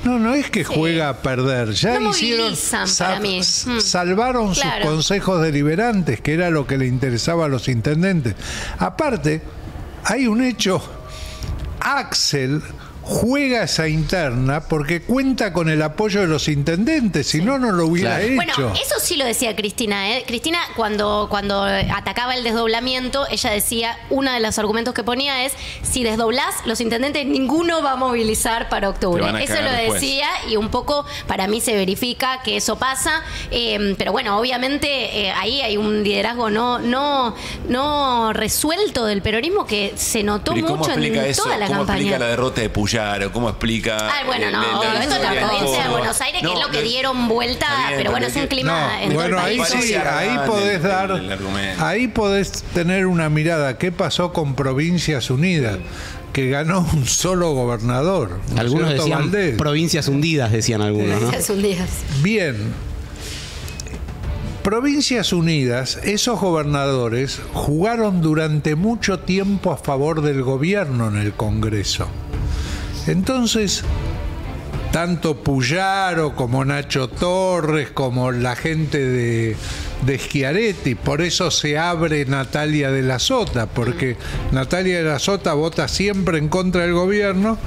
No es que juega a perder. Ya no hicieron, para mí. Salvaron sus consejos deliberantes, que era lo que le interesaba a los intendentes. Aparte, hay un hecho: Axel juega esa interna porque cuenta con el apoyo de los intendentes, si no, no lo hubiera hecho. Bueno, eso sí lo decía Cristina, ¿eh? Cristina, cuando atacaba el desdoblamiento, ella decía, uno de los argumentos que ponía es: si desdoblás, los intendentes ninguno va a movilizar para octubre. Eso lo decía, y un poco para mí se verifica que eso pasa, pero bueno, obviamente ahí hay un liderazgo no resuelto del peronismo que se notó mucho en toda la campaña. ¿Cómo explica la derrota de Puyaro? ¿Cómo explica? Bueno, esto es la provincia de Buenos Aires, que es lo que dieron vuelta, pero bueno, es un clima en todo el país. Bueno, ahí sí, ahí podés tener una mirada. ¿Qué pasó con Provincias Unidas? Que ganó un solo gobernador. Algunos decían Valdés. Provincias hundidas, decían algunos, ¿no? Provincias hundidas. Bien. Provincias Unidas, esos gobernadores jugaron durante mucho tiempo a favor del gobierno en el Congreso. Entonces, tanto Puyaro como Nacho Torres, como la gente de Schiaretti, por eso se abre Natalia de la Sota, porque Natalia de la Sota vota siempre en contra del gobierno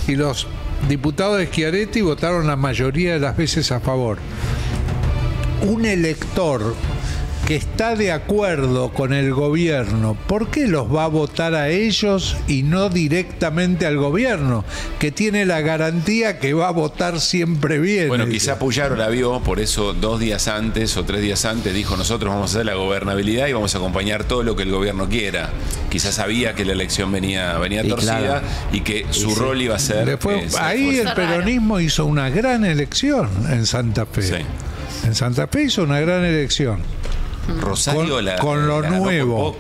y los diputados de Schiaretti votaron la mayoría de las veces a favor. Un elector que está de acuerdo con el gobierno, ¿por qué los va a votar a ellos y no directamente al gobierno, que tiene la garantía que va a votar siempre bien? Bueno, quizá Puyaro la vio, por eso 2 días antes o 3 días antes dijo: nosotros vamos a hacer la gobernabilidad y vamos a acompañar todo lo que el gobierno quiera. Quizás sabía que la elección venía torcida, claro, y que su rol iba a ser... ahí el peronismo hizo una gran elección en Santa Fe. Sí. En Santa Fe hizo una gran elección. Rosario con lo nuevo.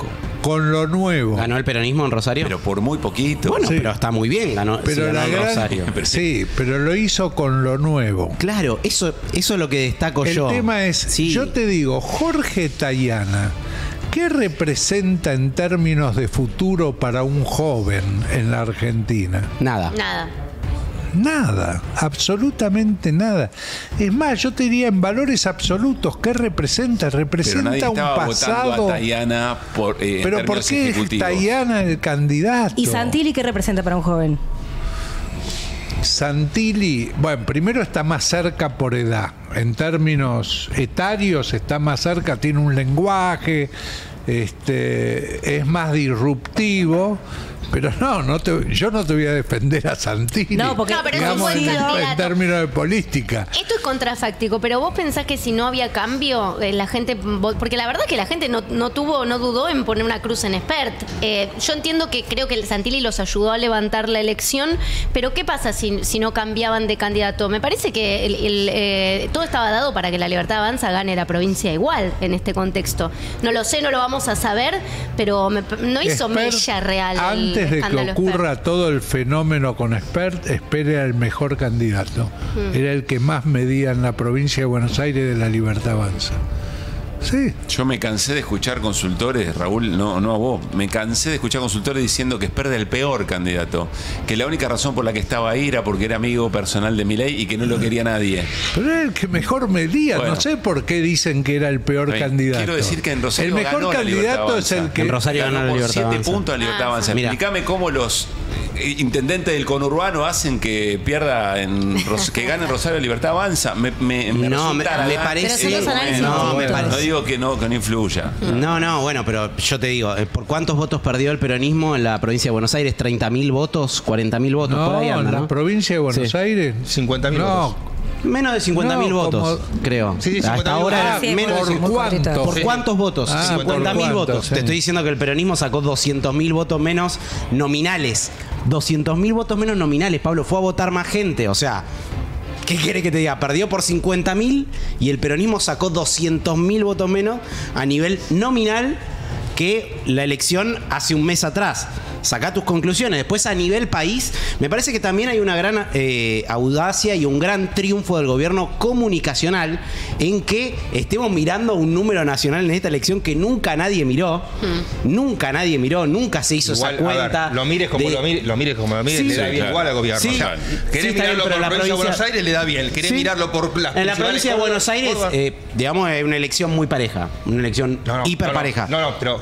con lo nuevo. ¿Ganó el peronismo en Rosario? Pero por muy poquito. Bueno, Sí. pero está muy bien, ganó, Pero sí, ganó la en gran- Rosario. Sí, pero lo hizo con lo nuevo. Claro, eso es lo que destaco El yo. tema es, Sí. yo te digo, Jorge Tayana, ¿qué representa en términos de futuro para un joven en la Argentina? Nada. Nada. Nada, absolutamente nada. Es más, yo te diría en valores absolutos, ¿qué representa? Pero nadie Representa un estaba votando pasado. a Tayana por, en Pero ¿por términos qué es ejecutivos. Tayana el candidato? ¿Y Santilli qué representa para un joven? Santilli, bueno, primero está más cerca por edad. En términos etarios está más cerca, tiene un lenguaje, es más disruptivo. Pero yo no te voy a defender a Santilli. No, porque- No, pero es un digamos, buen en candidato. términos de política. Esto es contrafáctico, pero vos pensás que si no había cambio, la gente, porque la verdad es que la gente no dudó en poner una cruz en Espert. Yo entiendo que creo que el Santilli los ayudó a levantar la elección, pero ¿qué pasa si no cambiaban de candidato? Me parece que todo estaba dado para que la Libertad Avanza gane la provincia igual en este contexto. No lo sé, no lo vamos a saber, pero no hizo Espert, mella real. Antes de que escándalo ocurra Espert. todo el fenómeno con Espert, espere al mejor candidato. Era el que más medía en la provincia de Buenos Aires de la Libertad Avanza. Sí. Yo me cansé de escuchar consultores, Raúl, no a vos, me cansé de escuchar consultores diciendo que Espert era el peor candidato, que la única razón por la que estaba ahí era porque era amigo personal de Milei y que no lo quería nadie. Pero era el que mejor medía. Bueno. No sé por qué dicen que era el peor Bien, candidato. quiero decir que en Rosario el mejor ganó la Libertad candidato es Avanza. el que. En Rosario ganó la por Libertad 7 Avanza. puntos a Libertad Avanza. Mira. Explícame cómo los intendentes del conurbano hacen que pierda que gane Rosario Libertad Avanza. Me No, me resulta parece. Pero son los análisis no, me distintos. parece. No digo que no influya. No, bueno, pero yo te digo, ¿por cuántos votos perdió el peronismo en la provincia de Buenos Aires? ¿30.000 votos? ¿40.000 votos? No, por ahí anda, en ¿no? la provincia de Buenos Sí. Aires. 50.000 no, votos. Menos de 50.000 No, votos, como- creo. Sí, sí, Hasta 50.000 ahora votos. era Sí, menos muy de ¿Por cortito. cuánto? ¿Por Sí. cuántos votos? Ah, 50.000 ¿por votos. cuánto? Te Sí. estoy diciendo que el peronismo sacó 200.000 votos menos nominales. 200.000 votos menos nominales, Pablo. Fue a votar más gente. O sea, ¿qué quiere que te diga? Perdió por 50.000 y el peronismo sacó 200.000 votos menos a nivel nominal que la elección hace un mes atrás. Sacá tus conclusiones. Después, a nivel país, me parece que también hay una gran audacia y un gran triunfo del gobierno comunicacional en que estemos mirando un número nacional en esta elección que nunca nadie miró. Nunca nadie miró, nunca se hizo Igual, esa cuenta. a ver, lo mires como de- lo mires como lo mires, Sí, le da sí, bien claro. igual al gobierno. Sí, o sea, sí, querés está bien, mirarlo pero por la la provincia de Buenos provincia- Aires le da bien. Querés Sí. mirarlo por las En la principales provincia de Buenos Aires, Córdoba. digamos, es una elección muy pareja. Una elección hiper pareja. No, pero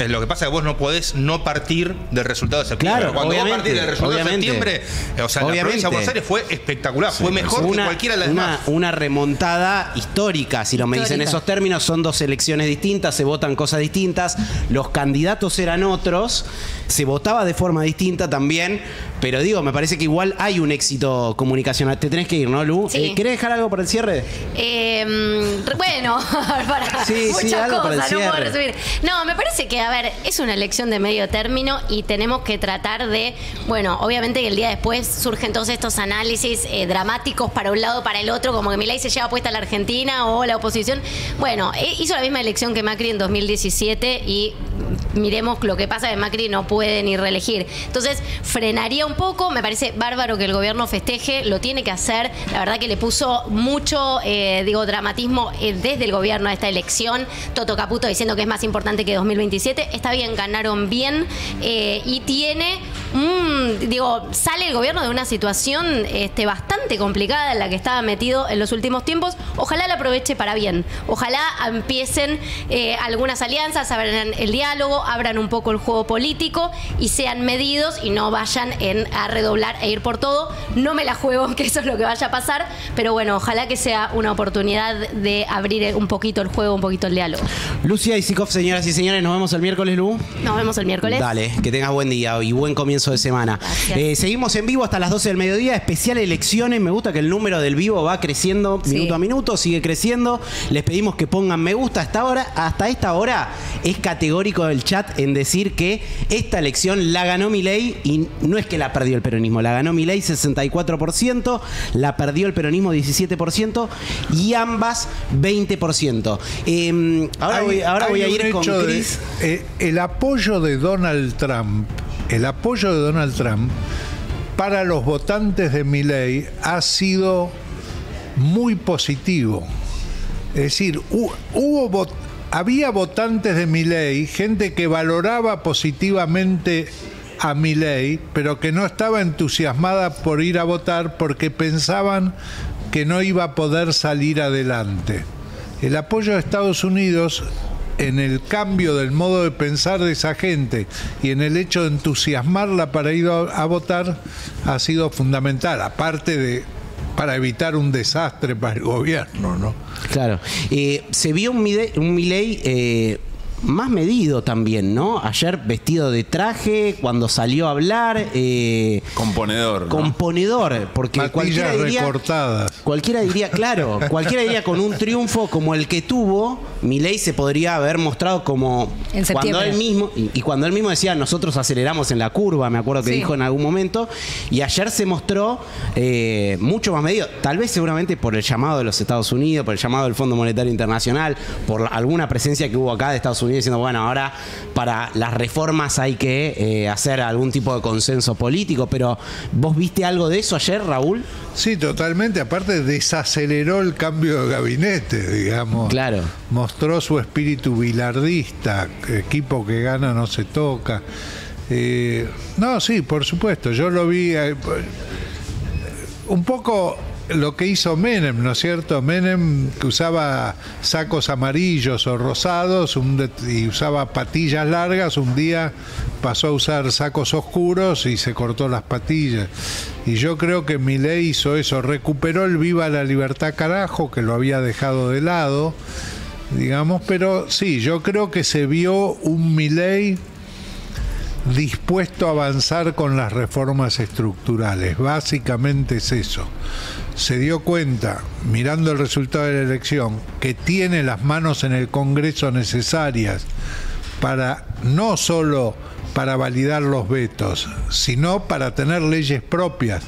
lo que pasa es que vos no podés no partir del resultado de septiembre. Claro, Cuando obviamente, vos partís del resultado obviamente. de septiembre, o sea, la Obviamente. provincia de Buenos Aires fue espectacular. Fue mejor que cualquiera de las demás. Una remontada histórica, si lo me dicen en Histórica. esos términos, son dos elecciones distintas, se votan cosas distintas, los candidatos eran otros, se votaba de forma distinta también, pero digo, me parece que igual hay un éxito comunicacional. Te tenés que ir, ¿no, Lu? Sí. ¿Querés dejar algo para el cierre? Bueno, para Sí, sí, muchas algo para el cosas, no puedo cierre. resumir. No, me parece que, a ver, es una elección de medio término y tenemos que tratar de, bueno, obviamente que el día después surgen todos estos análisis dramáticos para un lado, para el otro, como que Milei se lleva puesta a la Argentina o la oposición. Bueno, hizo la misma elección que Macri en 2017 y miremos lo que pasa, que Macri no puede ni reelegir. Entonces, frenaría un poco, me parece bárbaro que el gobierno festeje, lo tiene que hacer, la verdad que le puso mucho, dramatismo desde el gobierno a esta elección, Toto Caputo diciendo que es más importante que 2027, está bien, ganaron bien y tiene, sale el gobierno de una situación bastante complicada en la que estaba metido en los últimos tiempos, ojalá la aproveche para bien, ojalá empiecen algunas alianzas, abran el diálogo, abran un poco el juego político y sean medidos y no vayan a redoblar e ir por todo. No me la juego que eso es lo que vaya a pasar, pero bueno, ojalá que sea una oportunidad de abrir un poquito el juego, un poquito el diálogo. Lucia Isikoff, señoras y señores, nos vemos el miércoles, Lu. Nos vemos el miércoles. Dale, que tengas buen día y buen comienzo. comienzo de semana. Seguimos en vivo hasta las 12 del mediodía, especial elecciones. Me gusta que el número del vivo va creciendo minuto a minuto, sigue creciendo. Les pedimos que pongan me gusta. Hasta esta hora es categórico el chat en decir que esta elección la ganó Milei, y no es que la perdió el peronismo, la ganó Milei 64%, la perdió el peronismo 17% y ambas 20%. Ahora voy a ir con Cris. El apoyo de Donald Trump, para los votantes de Milei ha sido muy positivo. Es decir, había votantes de Milei, gente que valoraba positivamente a Milei, pero que no estaba entusiasmada por ir a votar porque pensaban que no iba a poder salir adelante. El apoyo de Estados Unidos en el cambio del modo de pensar de esa gente y en el hecho de entusiasmarla para ir a votar ha sido fundamental, aparte de para evitar un desastre para el gobierno, ¿no? Claro. Se vio un Milei más medido también, ¿no? Ayer vestido de traje, cuando salió a hablar. Componedor, ¿no? Componedor, porque patillas recortadas. Cualquiera diría con un triunfo como el que tuvo, Milei se podría haber mostrado como en cuando él mismo, y cuando él mismo decía, nosotros aceleramos en la curva, me acuerdo que dijo en algún momento, y ayer se mostró mucho más medido, tal vez seguramente por el llamado de los Estados Unidos, por el llamado del Fondo Monetario Internacional, por alguna presencia que hubo acá de Estados Unidos diciendo, bueno, ahora para las reformas hay que hacer algún tipo de consenso político, pero ¿vos viste algo de eso ayer, Raúl? Sí, totalmente. Aparte, desaceleró el cambio de gabinete, digamos. Claro. Mostró su espíritu bilardista, equipo que gana no se toca. No, sí, por supuesto. Yo lo vi un poco lo que hizo Menem, ¿no es cierto? Menem, que usaba sacos amarillos o rosados y usaba patillas largas, un día pasó a usar sacos oscuros y se cortó las patillas. Y yo creo que Milei hizo eso, recuperó el viva la libertad carajo, que lo había dejado de lado, digamos, pero sí, yo creo que se vio un Milei dispuesto a avanzar con las reformas estructurales. Básicamente es eso. Se dio cuenta, mirando el resultado de la elección, que tiene las manos en el Congreso necesarias para no solo para validar los vetos, sino para tener leyes propias,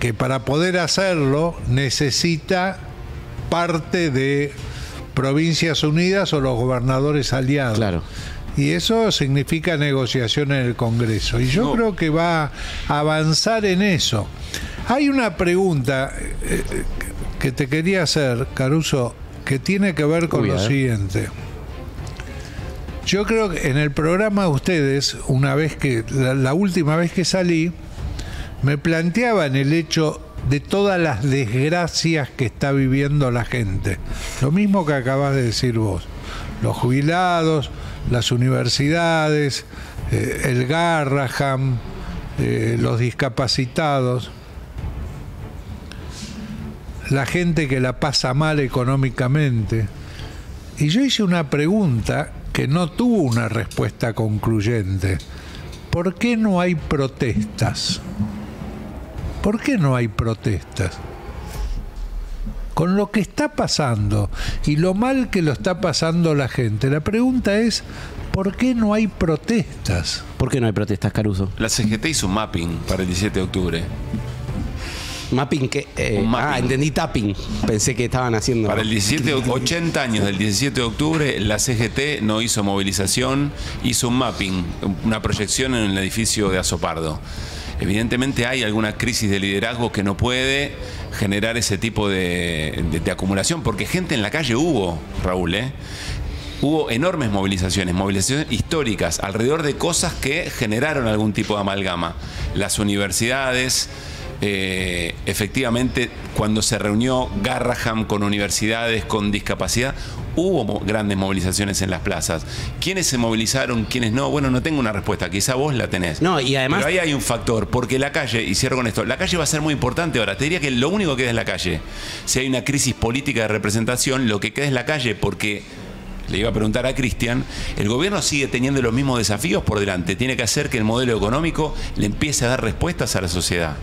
que para poder hacerlo necesita parte de Provincias Unidas o los gobernadores aliados. Claro. Y eso significa negociación en el Congreso. Y yo creo que va a avanzar en eso. Hay una pregunta que te quería hacer, Caruso, que tiene que ver con lo siguiente. Yo creo que en el programa de ustedes, la última vez que salí, me planteaban el hecho de todas las desgracias que está viviendo la gente. Lo mismo que acabas de decir vos. Los jubilados, las universidades, el Garraham, los discapacitados, la gente que la pasa mal económicamente. Y yo hice una pregunta que no tuvo una respuesta concluyente. ¿Por qué no hay protestas? ¿Por qué no hay protestas? Con lo que está pasando y lo mal que lo está pasando la gente, la pregunta es, ¿por qué no hay protestas? ¿Por qué no hay protestas, Caruso? La CGT hizo un mapping para el 17 de octubre. Mapping que... mapping. Entendí tapping. Pensé que estaban haciendo... Para el 80 años del 17 de octubre, la CGT no hizo movilización, hizo un mapping, una proyección en el edificio de Azopardo. Evidentemente hay alguna crisis de liderazgo que no puede generar ese tipo de acumulación, porque gente en la calle hubo, Raúl, Hubo enormes movilizaciones históricas, alrededor de cosas que generaron algún tipo de amalgama. Las universidades... efectivamente, cuando se reunió Garraham con universidades, con discapacidad, hubo grandes movilizaciones en las plazas. ¿Quiénes se movilizaron? ¿Quiénes no? Bueno, no tengo una respuesta, quizá vos la tenés. No, y además... Pero ahí hay un factor, porque la calle, y cierro con esto, la calle va a ser muy importante ahora. Te diría que lo único que queda es la calle. Si hay una crisis política de representación, lo que queda es la calle, porque le iba a preguntar a Cristian, el gobierno sigue teniendo los mismos desafíos por delante. Tiene que hacer que el modelo económico le empiece a dar respuestas a la sociedad.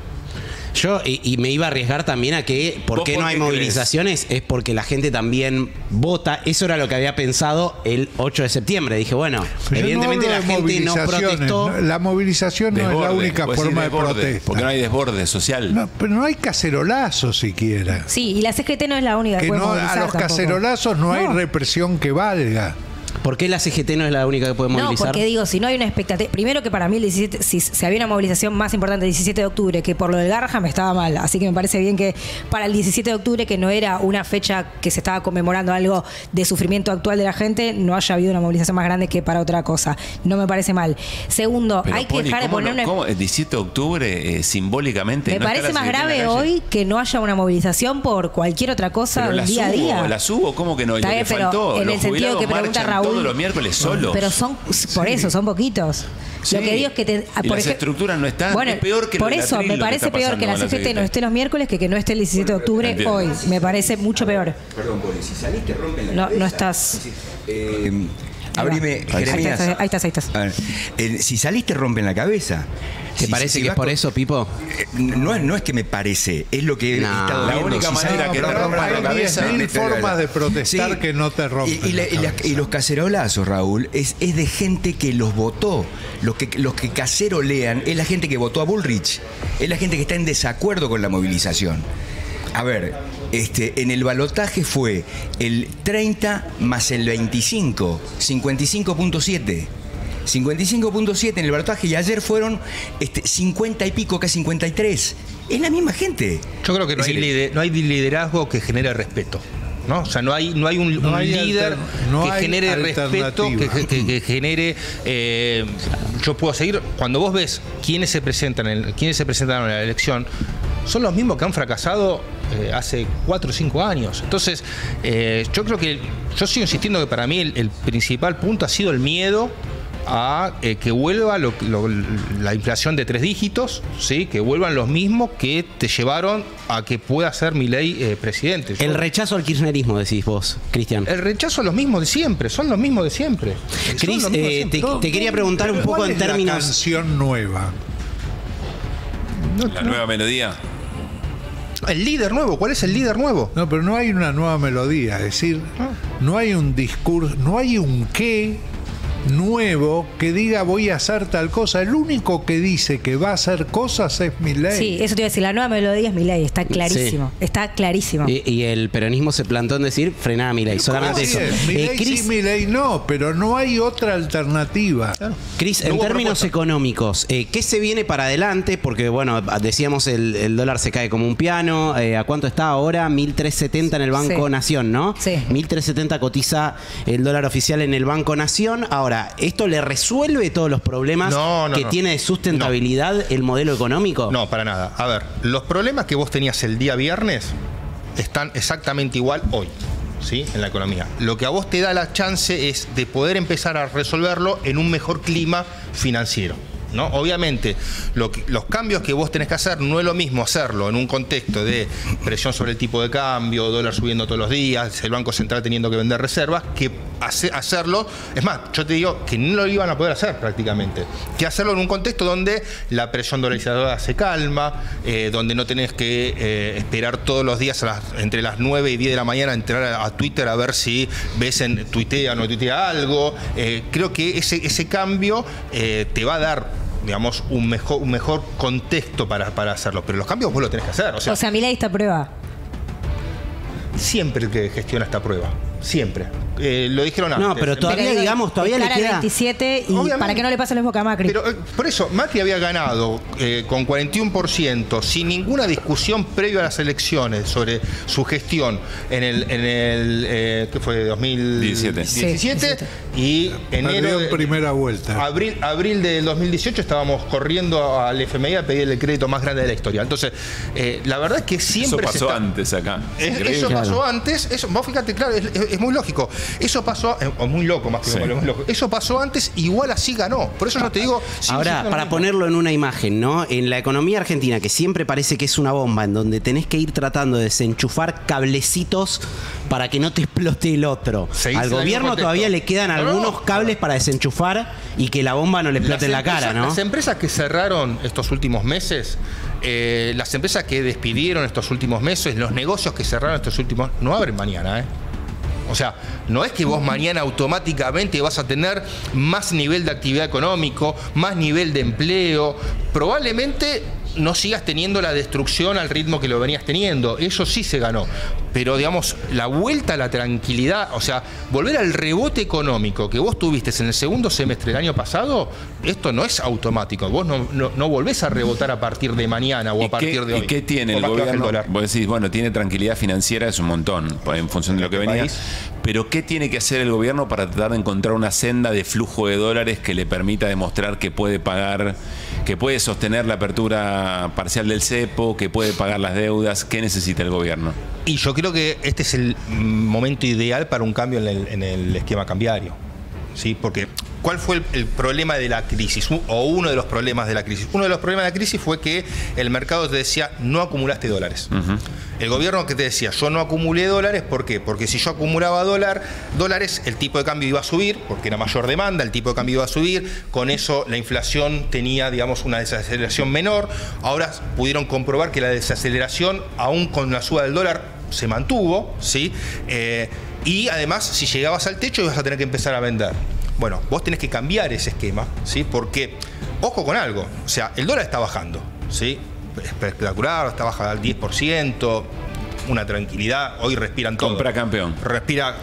Yo, y me iba a arriesgar también a que, ¿por qué no hay movilizaciones? Es porque la gente también vota. Eso era lo que había pensado el 8 de septiembre. Dije, bueno, evidentemente la gente no protestó. La movilización no es la única forma de protesta. Porque no hay desborde social. No, pero no hay cacerolazos siquiera. Sí, y la CGT no es la única que puede movilizar a los cacerolazos no hay represión que valga. ¿Por qué la CGT no es la única que puede movilizar? No, porque digo, si no hay una expectativa... Primero que para mí el 17, si había una movilización más importante el 17 de octubre, que por lo del Garrahan estaba mal. Así que me parece bien que para el 17 de octubre, que no era una fecha que se estaba conmemorando algo de sufrimiento actual de la gente, no haya habido una movilización más grande que para otra cosa. No me parece mal. Segundo, pero hay que dejar de poner una... ¿Cómo? El 17 de octubre, simbólicamente... Me parece más grave hoy que no haya una movilización por cualquier otra cosa del día a día. ¿La subo? ¿Cómo que no? Está bien, pero en el sentido que pregunta Raúl... todos los miércoles solos. Pero son, por eso, son poquitos. Sí. Lo que digo es que las estructuras no están. Bueno, es peor que por lo de eso Atril, me parece peor que la CGT no esté los miércoles que no esté el 17 de octubre hoy. Me parece mucho peor. Perdón, Poli, si saliste rompen la cabeza. No estás. Abrime, Jeremías. Ahí estás. A ver, si saliste rompen la cabeza. ¿Te parece que es por eso, Pipo? No es que me parece, es lo que he estado la viendo. única manera que te rompan la cabeza. Hay 10.000 formas de protestar que no te rompen. Y los cacerolazos, Raúl, es de gente que los votó. Los que cacerolean es la gente que votó a Bullrich. Es la gente que está en desacuerdo con la movilización. A ver, en el balotaje fue el 30 más el 25, 55.7. 55.7 en el balotaje y ayer fueron 50 y pico, casi 53. Es la misma gente. Yo creo que no hay liderazgo que genere respeto, ¿no? O sea, no hay un líder que genere respeto, que genere... yo puedo seguir... Cuando vos ves quiénes se presentaron en la elección, son los mismos que han fracasado hace 4 o 5 años. Entonces, yo creo que... Yo sigo insistiendo que para mí el principal punto ha sido el miedo a que vuelva la inflación de 3 dígitos, ¿sí? Que vuelvan los mismos que te llevaron a que pueda ser Milei presidente. El rechazo al kirchnerismo, decís vos, Cristian. El rechazo a los mismos de siempre, son los mismos de siempre. Cris, te quería preguntar un poco en términos... ¿Cuál es la canción nueva? La nueva melodía. El líder nuevo, ¿cuál es el líder nuevo? No, pero no hay una nueva melodía, es decir, no hay un discurso, no hay un qué nuevo que diga voy a hacer tal cosa. El único que dice que va a hacer cosas es Milei. Sí, eso te iba a decir, la nueva melodía es Milei, está clarísimo. Sí. Está clarísimo. Y el peronismo se plantó en decir frená a Milei, solamente eso. Milei sí, Milei no, pero no hay otra alternativa. Claro. Cris, en términos económicos, ¿qué se viene para adelante? Porque bueno, decíamos el dólar se cae como un piano. ¿A cuánto está ahora? 1.370 en el Banco Nación, ¿no? Sí. 1.370 cotiza el dólar oficial en el Banco Nación. Ahora, ¿esto le resuelve todos los problemas que tiene de sustentabilidad el modelo económico? No, para nada. A ver, los problemas que vos tenías el día viernes están exactamente igual hoy, ¿sí? En la economía. Lo que a vos te da la chance es de poder empezar a resolverlo en un mejor clima financiero, ¿no? Obviamente, los cambios que vos tenés que hacer no es lo mismo hacerlo en un contexto de presión sobre el tipo de cambio, dólar subiendo todos los días, el Banco Central teniendo que vender reservas, que hacerlo, es más, yo te digo que no lo iban a poder hacer prácticamente, que hacerlo en un contexto donde la presión dolarizadora se calma, donde no tenés que esperar todos los días entre las 9 y 10 de la mañana entrar a Twitter a ver si tuitea o no tuitea algo. Creo que ese cambio te va a dar, digamos, un mejor contexto para hacerlo, pero los cambios vos lo tenés que hacer. O sea Milei está a prueba. Siempre el que gestiona esta prueba, siempre. Lo dijeron antes. No, pero todavía, digamos, todavía le queda... 27 y obviamente, para que no le pase lo mismo que a Macri. Pero por eso, Macri había ganado con 41%, sin ninguna discusión previo a las elecciones sobre su gestión en el ¿qué fue? 2017. Sí, y enero en primera vuelta. Abril del 2018 estábamos corriendo al FMI a pedirle el crédito más grande de la historia. Entonces, la verdad es que siempre... Eso pasó antes acá. Eso pasó antes. Vos fíjate, claro, es muy lógico. Eso pasó, muy loco más que muy loco. Eso pasó antes, igual así ganó. Por eso yo te digo... Ahora, para ponerlo en una imagen, ¿no? En la economía argentina, que siempre parece que es una bomba, en donde tenés que ir tratando de desenchufar cablecitos para que no te explote el otro. Al gobierno todavía le quedan algunos cables para desenchufar y que la bomba no le explote en la cara, ¿no? Las empresas que cerraron estos últimos meses, las empresas que despidieron estos últimos meses, los negocios que cerraron estos últimos, no abren mañana, ¿eh? O sea, no es que vos mañana automáticamente vas a tener más nivel de actividad económico, más nivel de empleo. Probablemente no sigas teniendo la destrucción al ritmo que lo venías teniendo. Eso sí se ganó. Pero, digamos, la vuelta a la tranquilidad, o sea, volver al rebote económico que vos tuviste en el segundo semestre del año pasado, esto no es automático. Vos no volvés a rebotar a partir de mañana o a partir de hoy. ¿Y qué tiene el gobierno? Vos decís, bueno, tiene tranquilidad financiera, es un montón, en función de lo que venía. Pero ¿qué tiene que hacer el gobierno para tratar de encontrar una senda de flujo de dólares que le permita demostrar que puede pagar, que puede sostener la apertura parcial del cepo, que puede pagar las deudas? ¿Qué necesita el gobierno? Y yo creo que este es el momento ideal para un cambio en el esquema cambiario, ¿sí? Porque ¿cuál fue el problema de la crisis? O uno de los problemas de la crisis. Uno de los problemas de la crisis fue que el mercado te decía, no acumulaste dólares. El gobierno que te decía, yo no acumulé dólares, ¿por qué? Porque si yo acumulaba dólares, el tipo de cambio iba a subir, porque era mayor demanda, el tipo de cambio iba a subir, con eso la inflación tenía, digamos, una desaceleración menor. Ahora pudieron comprobar que la desaceleración, aún con la suba del dólar, se mantuvo, ¿sí? Y además, si llegabas al techo, ibas a tener que empezar a vender. Bueno, vos tenés que cambiar ese esquema, ¿sí? Porque, ojo con algo, o sea, el dólar está bajando, ¿sí? Espectacular, está bajando al 10%, una tranquilidad, hoy respiran todo. Compra campeón. Respira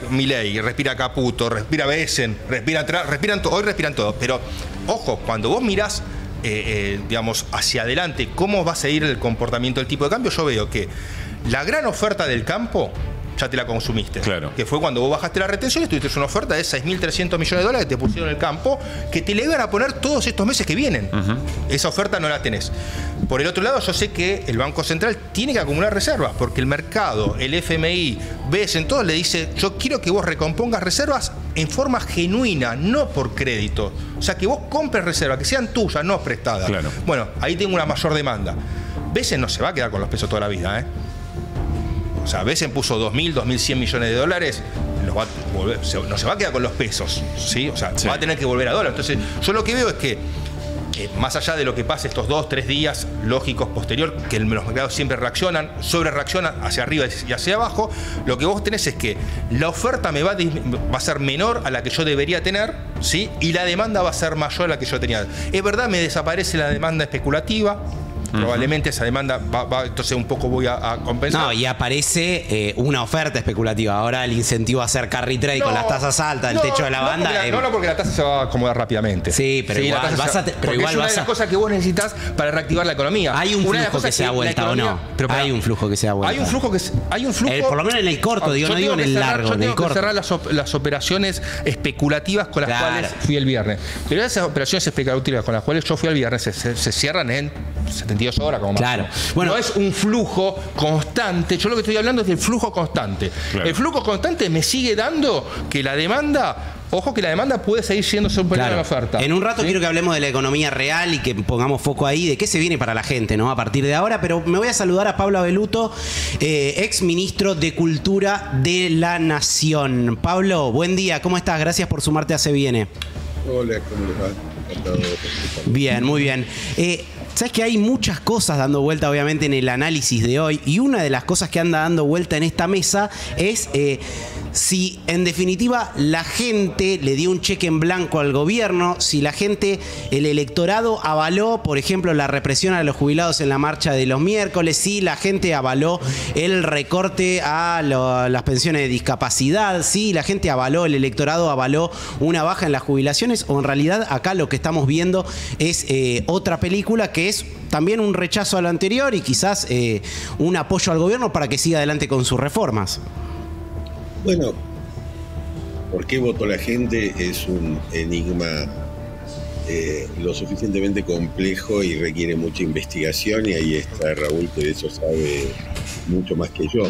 Milei, respira Caputo, respira Besen, hoy respiran todo. Pero, ojo, cuando vos mirás, digamos, hacia adelante, cómo va a seguir el comportamiento del tipo de cambio, yo veo que la gran oferta del campo ya te la consumiste. Claro. Que fue cuando vos bajaste la retención y tuviste una oferta de 6.300 millones de dólares que te pusieron en el campo, que te le iban a poner todos estos meses que vienen. Esa oferta no la tenés. Por el otro lado, yo sé que el Banco Central tiene que acumular reservas, porque el mercado, el FMI, en todo le dice, yo quiero que vos recompongas reservas en forma genuina, no por crédito. O sea, que vos compres reservas, que sean tuyas, no prestadas. Claro. Bueno, ahí tengo una mayor demanda. Besen no se va a quedar con los pesos toda la vida, ¿eh? O sea, Besen puso 2.000, 2.100 millones de dólares, no se va a quedar con los pesos, ¿sí? O sea, va a tener que volver a dólar. Entonces, yo lo que veo es que, más allá de lo que pase estos 2-3 días lógicos posterior, que los mercados siempre sobre reaccionan hacia arriba y hacia abajo, lo que vos tenés es que la oferta va a ser menor a la que yo debería tener, ¿sí? Y la demanda va a ser mayor a la que yo tenía. Es verdad, me desaparece la demanda especulativa. Probablemente esa demanda entonces un poco voy a compensar. No, y aparece una oferta especulativa. Ahora el incentivo a hacer carry trade con las tasas altas, el techo de la banda. No, porque la tasa se va a acomodar rápidamente. Sí, pero igual es una de las cosas que vos necesitas para reactivar la economía. Hay un flujo que se da vuelta o no. Hay un flujo que se da vuelta. Hay un flujo. Por lo menos en el corto, no digo en el largo. Yo tengo que cerrar las operaciones especulativas con las cuales fui el viernes. Pero esas operaciones especulativas con las cuales yo fui el viernes se cierran en 72 horas como máximo. Claro. Bueno, no es un flujo constante. Yo lo que estoy hablando es del flujo constante. Claro. El flujo constante me sigue dando que la demanda, ojo que la demanda puede seguir siendo superior a la oferta. En un rato quiero que hablemos de la economía real y que pongamos foco ahí, de qué se viene para la gente, ¿no? A partir de ahora, pero me voy a saludar a Pablo Abeluto, ex ministro de Cultura de la Nación. Pablo, buen día, ¿cómo estás? Gracias por sumarte a Se Viene. Hola, ¿cómo les va? Encantado de participar. Bien, muy bien. Sabes que hay muchas cosas dando vuelta, obviamente, en el análisis de hoy, y una de las cosas que anda dando vuelta en esta mesa es si, en definitiva, la gente le dio un cheque en blanco al gobierno, si la gente, el electorado avaló, por ejemplo, la represión a los jubilados en la marcha de los miércoles, si la gente avaló el recorte a las pensiones de discapacidad, si la gente avaló, el electorado avaló una baja en las jubilaciones, o en realidad acá lo que estamos viendo es otra película que es también un rechazo a lo anterior y quizás un apoyo al gobierno para que siga adelante con sus reformas. Bueno, ¿por qué votó la gente? Es un enigma lo suficientemente complejo y requiere mucha investigación, y ahí está Raúl, que de eso sabe mucho más que yo.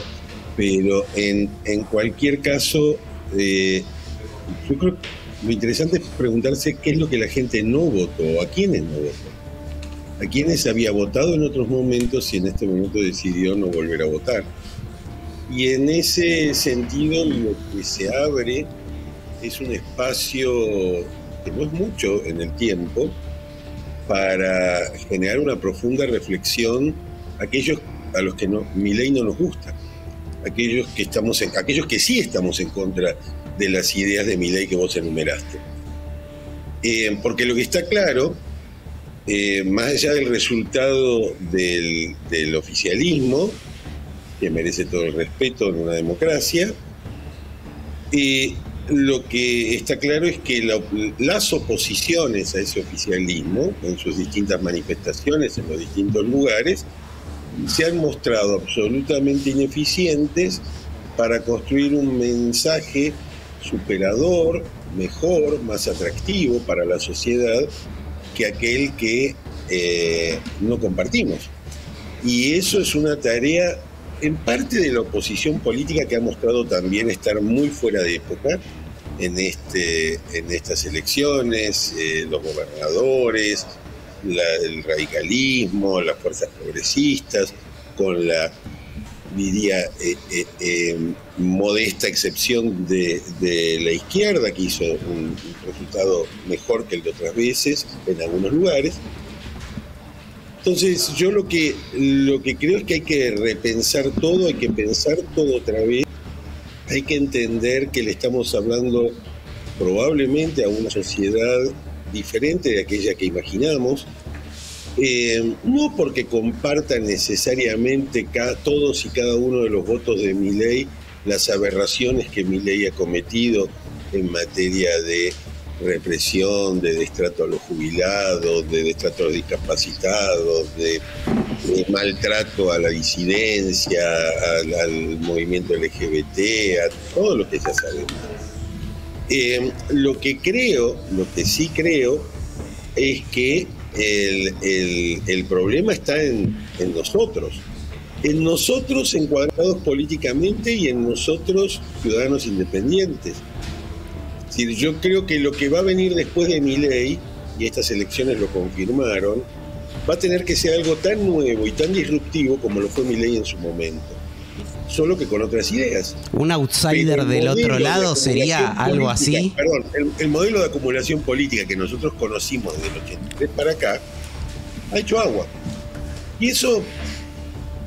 Pero en cualquier caso, yo creo que lo interesante es preguntarse qué es lo que la gente no votó, a quiénes no votó, a quiénes había votado en otros momentos y en este momento decidió no volver a votar. Y en ese sentido lo que se abre es un espacio que no es mucho en el tiempo para generar una profunda reflexión aquellos a los que Milei no nos gusta, aquellos que sí estamos en contra de las ideas de Milei que vos enumeraste. Porque lo que está claro, más allá del resultado del oficialismo, que merece todo el respeto en una democracia, lo que está claro es que las oposiciones a ese oficialismo, en sus distintas manifestaciones, en los distintos lugares, se han mostrado absolutamente ineficientes para construir un mensaje superador, mejor, más atractivo para la sociedad que aquel que no compartimos. Y eso es una tarea en parte de la oposición política, que ha mostrado también estar muy fuera de época en estas elecciones, los gobernadores, el radicalismo, las fuerzas progresistas, con la, diría, modesta excepción de la izquierda, que hizo un resultado mejor que el de otras veces en algunos lugares. Entonces yo lo que creo es que hay que repensar todo, hay que pensar todo otra vez, hay que entender que le estamos hablando probablemente a una sociedad diferente de aquella que imaginamos, no porque compartan necesariamente todos y cada uno de los votos de Milei las aberraciones que Milei ha cometido en materia de represión, de destrato a los jubilados, de destrato a los discapacitados, de maltrato a la disidencia, al movimiento LGBT, a todo lo que ya sabemos. Lo que sí creo, es que el problema está en nosotros encuadrados políticamente y en nosotros ciudadanos independientes. Es decir, yo creo que lo que va a venir después de Milei, y estas elecciones lo confirmaron, va a tener que ser algo tan nuevo y tan disruptivo como lo fue Milei en su momento, solo que con otras ideas. ¿Un outsider del otro lado sería algo así? Perdón, el modelo de acumulación política que nosotros conocimos desde el 83 para acá ha hecho agua. Y eso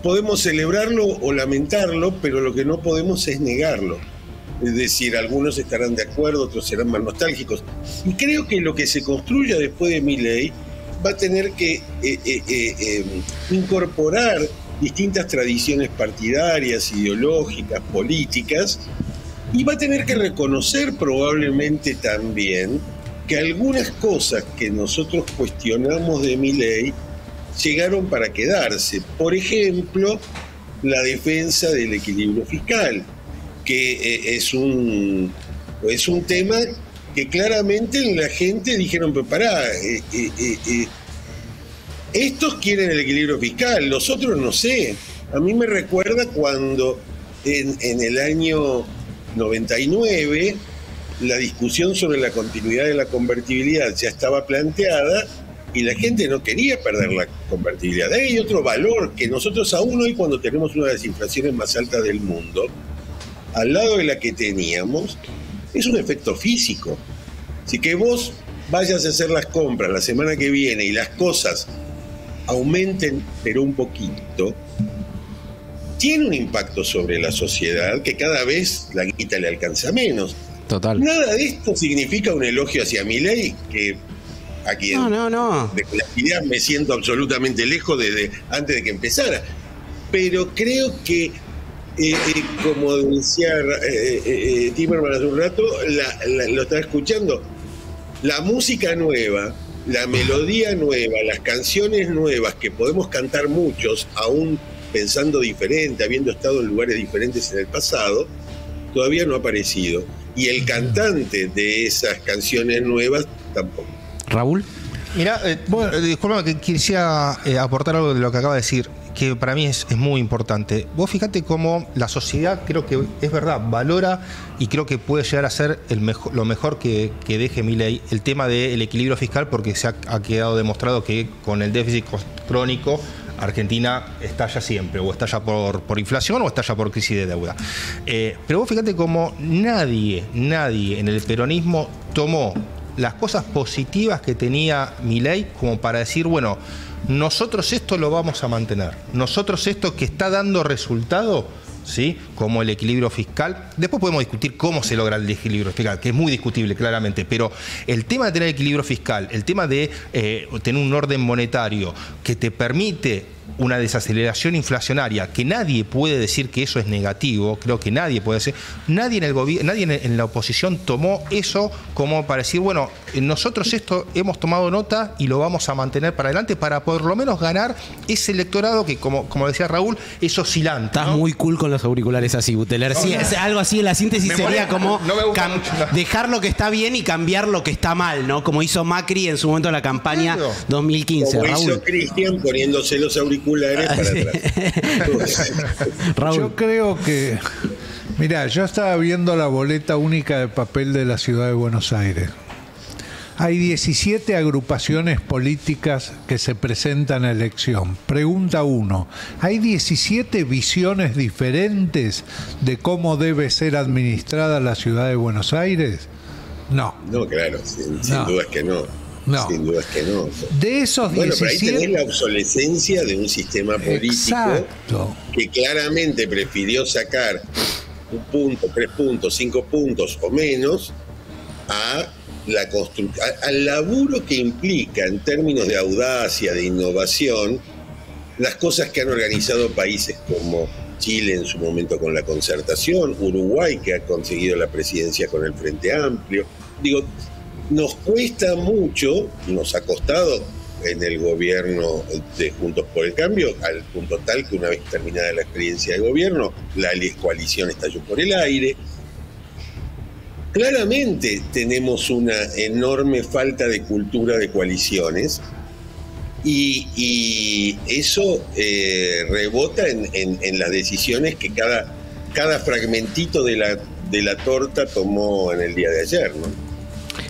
podemos celebrarlo o lamentarlo, pero lo que no podemos es negarlo. Es decir, algunos estarán de acuerdo, otros serán más nostálgicos. Y creo que lo que se construya después de Milei va a tener que incorporar distintas tradiciones partidarias, ideológicas, políticas, y va a tener que reconocer probablemente también que algunas cosas que nosotros cuestionamos de Milei llegaron para quedarse. Por ejemplo, la defensa del equilibrio fiscal, que es un tema que claramente la gente dijeron, pero pará, estos quieren el equilibrio fiscal, los otros no sé. A mí me recuerda cuando en el año 99 la discusión sobre la continuidad de la convertibilidad ya estaba planteada y la gente no quería perder la convertibilidad. Hay otro valor que nosotros aún hoy, cuando tenemos una de las inflaciones más altas del mundo, al lado de la que teníamos, es un efecto físico. Si que vos vayas a hacer las compras la semana que viene y las cosas aumenten pero un poquito, tiene un impacto sobre la sociedad que cada vez la guita le alcanza menos. Total. Nada de esto significa un elogio hacia Milei, que a quien no. de las ideas me siento absolutamente lejos desde antes de que empezara. Pero creo que como decía Timerman hace un rato, lo estaba escuchando, la música nueva, la melodía nueva, las canciones nuevas que podemos cantar muchos, aún pensando diferente, habiendo estado en lugares diferentes en el pasado, todavía no ha aparecido. Y el cantante de esas canciones nuevas tampoco. Raúl. Mira, disculpa, que quisiera aportar algo de lo que acaba de decir, que para mí es muy importante. Vos fíjate cómo la sociedad, creo que es verdad, valora y creo que puede llegar a ser lo mejor que deje Milei el tema del equilibrio fiscal, porque se ha quedado demostrado que con el déficit crónico Argentina estalla siempre, o estalla por inflación o estalla por crisis de deuda. Pero vos fíjate cómo nadie en el peronismo tomó las cosas positivas que tenía Milei como para decir, bueno, nosotros esto lo vamos a mantener, nosotros esto que está dando resultado, ¿sí? Como el equilibrio fiscal. Después podemos discutir cómo se logra el equilibrio fiscal, que es muy discutible claramente, pero el tema de tener equilibrio fiscal, el tema de tener un orden monetario que te permite una desaceleración inflacionaria, que nadie puede decir que eso es negativo, creo que nadie puede decir, nadie en la oposición tomó eso como para decir, bueno, nosotros esto hemos tomado nota y lo vamos a mantener para adelante para por lo menos ganar ese electorado que, como decía Raúl, es oscilante. Estás muy cool con los auriculares así, Buteler. Sí, es algo así en la síntesis sería como dejar lo que está bien y cambiar lo que está mal, ¿no? Como hizo Macri en su momento en la campaña 2015. Como Raúl. hizo Cristian poniéndose los auriculares para atrás. Raúl. Yo creo que, mira, yo estaba viendo la boleta única de papel de la ciudad de Buenos Aires. Hay 17 agrupaciones políticas que se presentan a elección. Pregunta 1. ¿Hay 17 visiones diferentes de cómo debe ser administrada la ciudad de Buenos Aires? No. No, claro, sin duda es que no. No. Sin duda es que no. De esos 17... Bueno, pero ahí tenés la obsolescencia de un sistema político. Exacto. Que claramente prefirió sacar 1 punto, 3 puntos, 5 puntos o menos al laburo que implica en términos de audacia, de innovación, las cosas que han organizado países como Chile en su momento con la Concertación, Uruguay que ha conseguido la presidencia con el Frente Amplio. Digo, nos cuesta mucho, nos ha costado en el gobierno de Juntos por el Cambio, al punto tal que una vez terminada la experiencia de gobierno, la coalición estalló por el aire. Claramente tenemos una enorme falta de cultura de coaliciones y eso rebota en las decisiones que cada fragmentito de la torta tomó en el día de ayer, ¿no?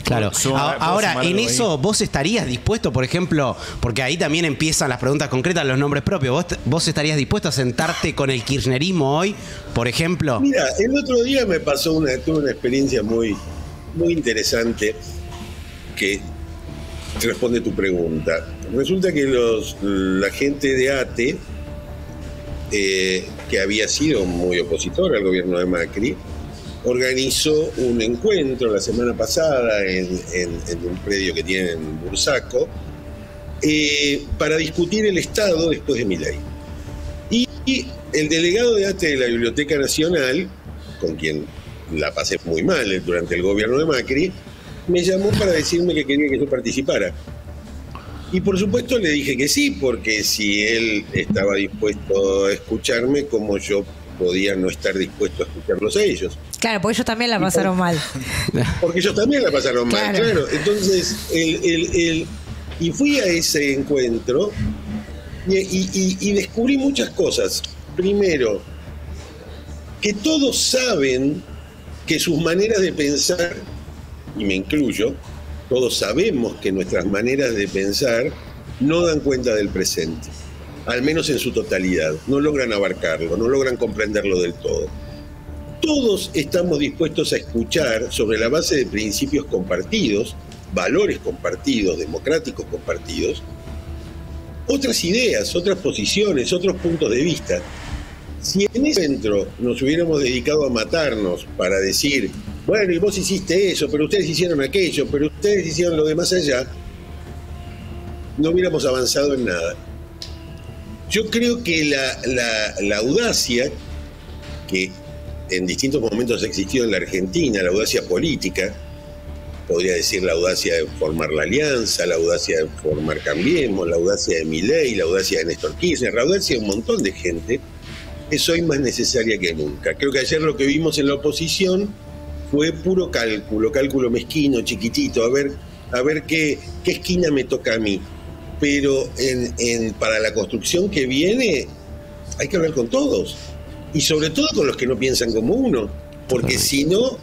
Claro. Ahora, en eso, ¿vos estarías dispuesto, por ejemplo, porque ahí también empiezan las preguntas concretas, los nombres propios, ¿vos estarías dispuesto a sentarte con el kirchnerismo hoy, por ejemplo? Mira, el otro día me pasó tuve una experiencia muy, muy interesante que responde tu pregunta. Resulta que la gente de ATE, que había sido muy opositor al gobierno de Macri, organizó un encuentro la semana pasada en un predio que tienen en Bursaco para discutir el Estado después de Milei. Y el delegado de ATE de la Biblioteca Nacional, con quien la pasé muy mal durante el gobierno de Macri, me llamó para decirme que quería que yo participara. Y por supuesto le dije que sí, porque si él estaba dispuesto a escucharme, como yo podía no estar dispuesto a escucharlos a ellos. Claro, porque ellos también la pasaron mal. Porque ellos también la pasaron mal, claro. Entonces, y fui a ese encuentro y descubrí muchas cosas. Primero, que todos saben que sus maneras de pensar, y me incluyo, todos sabemos que nuestras maneras de pensar no dan cuenta del presente, al menos en su totalidad, no logran abarcarlo, no logran comprenderlo del todo. Todos estamos dispuestos a escuchar sobre la base de principios compartidos, valores compartidos, democráticos compartidos, otras ideas, otras posiciones, otros puntos de vista. Si en ese centro nos hubiéramos dedicado a matarnos para decir, bueno, y vos hiciste eso, pero ustedes hicieron aquello, pero ustedes hicieron lo de más allá, no hubiéramos avanzado en nada. Yo creo que la audacia, que en distintos momentos ha existido en la Argentina, la audacia política, podría decir la audacia de formar la alianza, la audacia de formar Cambiemos, la audacia de Milei, la audacia de Néstor Kirchner, la audacia de un montón de gente, es hoy más necesaria que nunca. Creo que ayer lo que vimos en la oposición fue puro cálculo mezquino, chiquitito, a ver qué esquina me toca a mí. Pero para la construcción que viene hay que hablar con todos y sobre todo con los que no piensan como uno, porque si no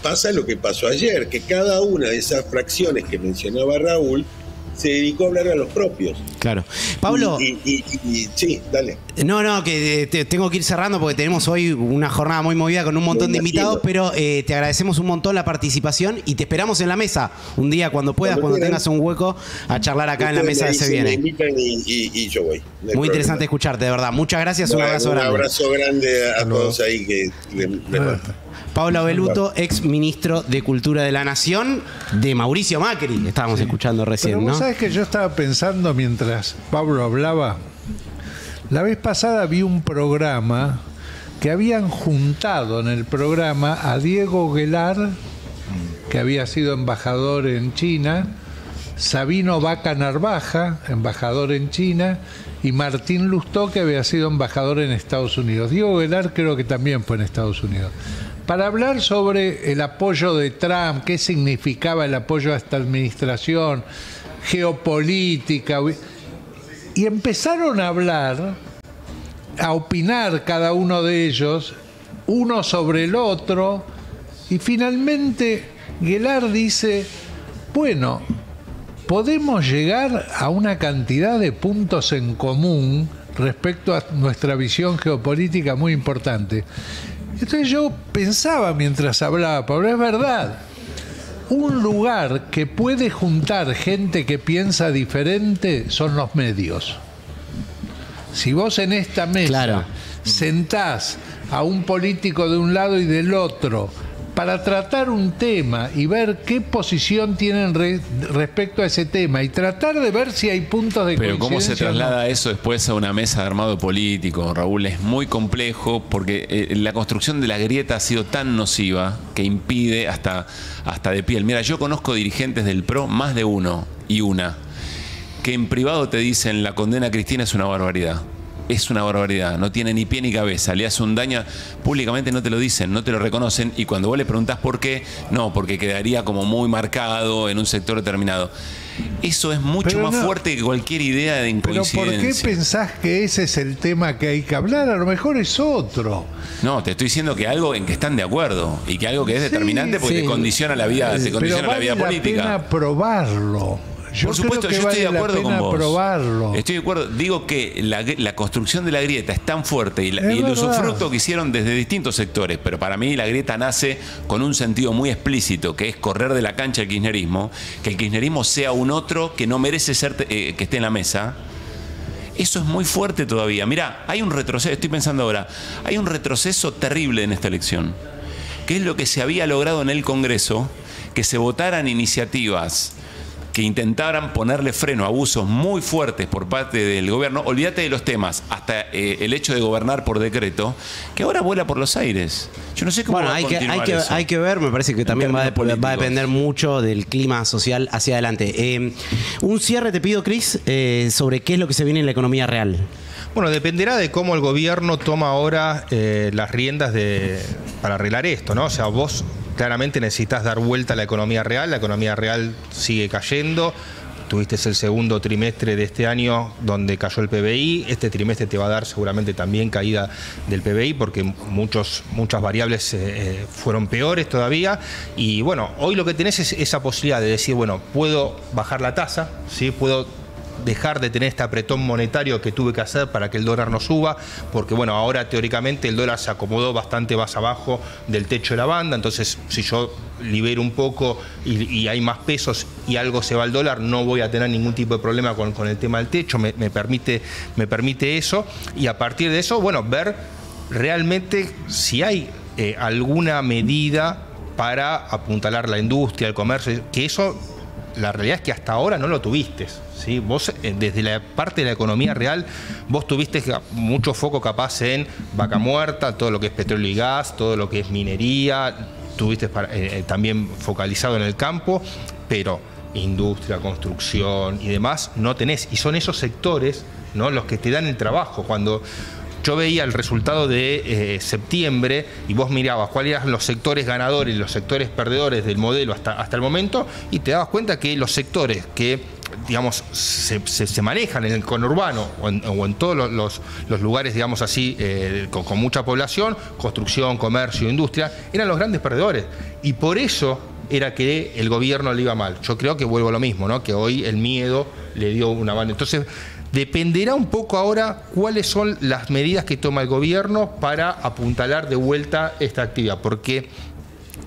pasa lo que pasó ayer, que cada una de esas fracciones que mencionaba Raúl se dedicó a hablar a los propios. Claro. Pablo. Sí, dale. No, que tengo que ir cerrando porque tenemos hoy una jornada muy movida con un montón de invitados, pero te agradecemos un montón la participación y te esperamos en la mesa un día cuando puedas, cuando tengas un hueco, a charlar acá en la mesa de Se Viene. Me invitan y yo voy. Muy interesante escucharte, de verdad. Muchas gracias, un abrazo grande. Un abrazo grande a todos ahí que Pablo Abeluto, ex ministro de Cultura de la Nación, de Mauricio Macri, estábamos escuchando recién, pero ¿no? vos sabés que yo estaba pensando mientras Pablo hablaba, la vez pasada vi un programa que habían juntado en el programa a Diego Guelar, que había sido embajador en China, Sabino Vaca Narvaja, embajador en China, y Martín Lustó, que había sido embajador en Estados Unidos. Diego Guelar creo que también fue en Estados Unidos. Para hablar sobre el apoyo de Trump, qué significaba el apoyo a esta administración, geopolítica, y empezaron a hablar, a opinar cada uno de ellos, uno sobre el otro, y finalmente Guelar dice, bueno, podemos llegar a una cantidad de puntos en común respecto a nuestra visión geopolítica muy importante. Entonces yo pensaba mientras hablaba, Pablo, es verdad, un lugar que puede juntar gente que piensa diferente son los medios. Si vos en esta mesa sentás a un político de un lado y del otro para tratar un tema y ver qué posición tienen respecto a ese tema y tratar de ver si hay puntos de coincidencia. Pero ¿cómo se traslada eso después a una mesa de armado político, Raúl? Es muy complejo porque la construcción de la grieta ha sido tan nociva que impide hasta de piel. Mira, yo conozco dirigentes del PRO, más de uno y una, que en privado te dicen la condena a Cristina es una barbaridad. Es una barbaridad, no tiene ni pie ni cabeza, le hace un daño, públicamente no te lo dicen, no te lo reconocen, y cuando vos le preguntás por qué, no, porque quedaría como muy marcado en un sector determinado. Eso es mucho más fuerte que cualquier idea de incoincidencia. ¿Pero por qué pensás que ese es el tema que hay que hablar? A lo mejor es otro. No, te estoy diciendo que algo en que están de acuerdo y que algo que es determinante porque te condiciona la vida, te condiciona la vida política. Pero vale la pena probarlo. Por supuesto, yo estoy de acuerdo con vos. Probarlo. Estoy de acuerdo. Digo que la construcción de la grieta es tan fuerte y el usufructo que hicieron desde distintos sectores, pero para mí la grieta nace con un sentido muy explícito, que es correr de la cancha el kirchnerismo, que el kirchnerismo sea un otro que no merece ser que esté en la mesa. Eso es muy fuerte todavía. Mirá, hay un retroceso, estoy pensando ahora, hay un retroceso terrible en esta elección, que es lo que se había logrado en el Congreso, que se votaran iniciativas que intentaran ponerle freno a abusos muy fuertes por parte del gobierno. Olvídate de los temas, hasta el hecho de gobernar por decreto, que ahora vuela por los aires. Yo no sé cómo va a continuar eso. Hay que ver, me parece que también va a depender mucho del clima social hacia adelante. Un cierre te pido, Cris, sobre qué es lo que se viene en la economía real. Bueno, dependerá de cómo el gobierno toma ahora las riendas para arreglar esto, ¿no? O sea, vos claramente necesitas dar vuelta a la economía real sigue cayendo. Tuviste el segundo trimestre de este año donde cayó el PBI, este trimestre te va a dar seguramente también caída del PBI porque muchas variables fueron peores todavía, y bueno, hoy lo que tenés es esa posibilidad de decir, bueno, puedo bajar la tasa, ¿sí? Puedo dejar de tener este apretón monetario que tuve que hacer para que el dólar no suba, porque bueno, ahora teóricamente el dólar se acomodó bastante más abajo del techo de la banda, entonces si yo libero un poco y hay más pesos y algo se va al dólar, no voy a tener ningún tipo de problema con el tema del techo, me permite eso, y a partir de eso, bueno, ver realmente si hay alguna medida para apuntalar la industria, el comercio, que eso, la realidad es que hasta ahora no lo tuviste, ¿sí? Vos, desde la parte de la economía real, vos tuviste mucho foco capaz en vaca muerta, todo lo que es petróleo y gas, todo lo que es minería, tuviste también focalizado en el campo, pero industria, construcción y demás no tenés, y son esos sectores, ¿no?, los que te dan el trabajo. Cuando yo veía el resultado de septiembre y vos mirabas cuáles eran los sectores ganadores y los sectores perdedores del modelo hasta el momento, y te dabas cuenta que los sectores que, digamos, se manejan en el conurbano o en todos los lugares, digamos así, con mucha población, construcción, comercio, industria, eran los grandes perdedores. Y por eso era que el gobierno le iba mal. Yo creo que vuelvo a lo mismo, ¿no? Que hoy el miedo le dio una mano. Entonces, dependerá un poco ahora cuáles son las medidas que toma el gobierno para apuntalar de vuelta esta actividad, porque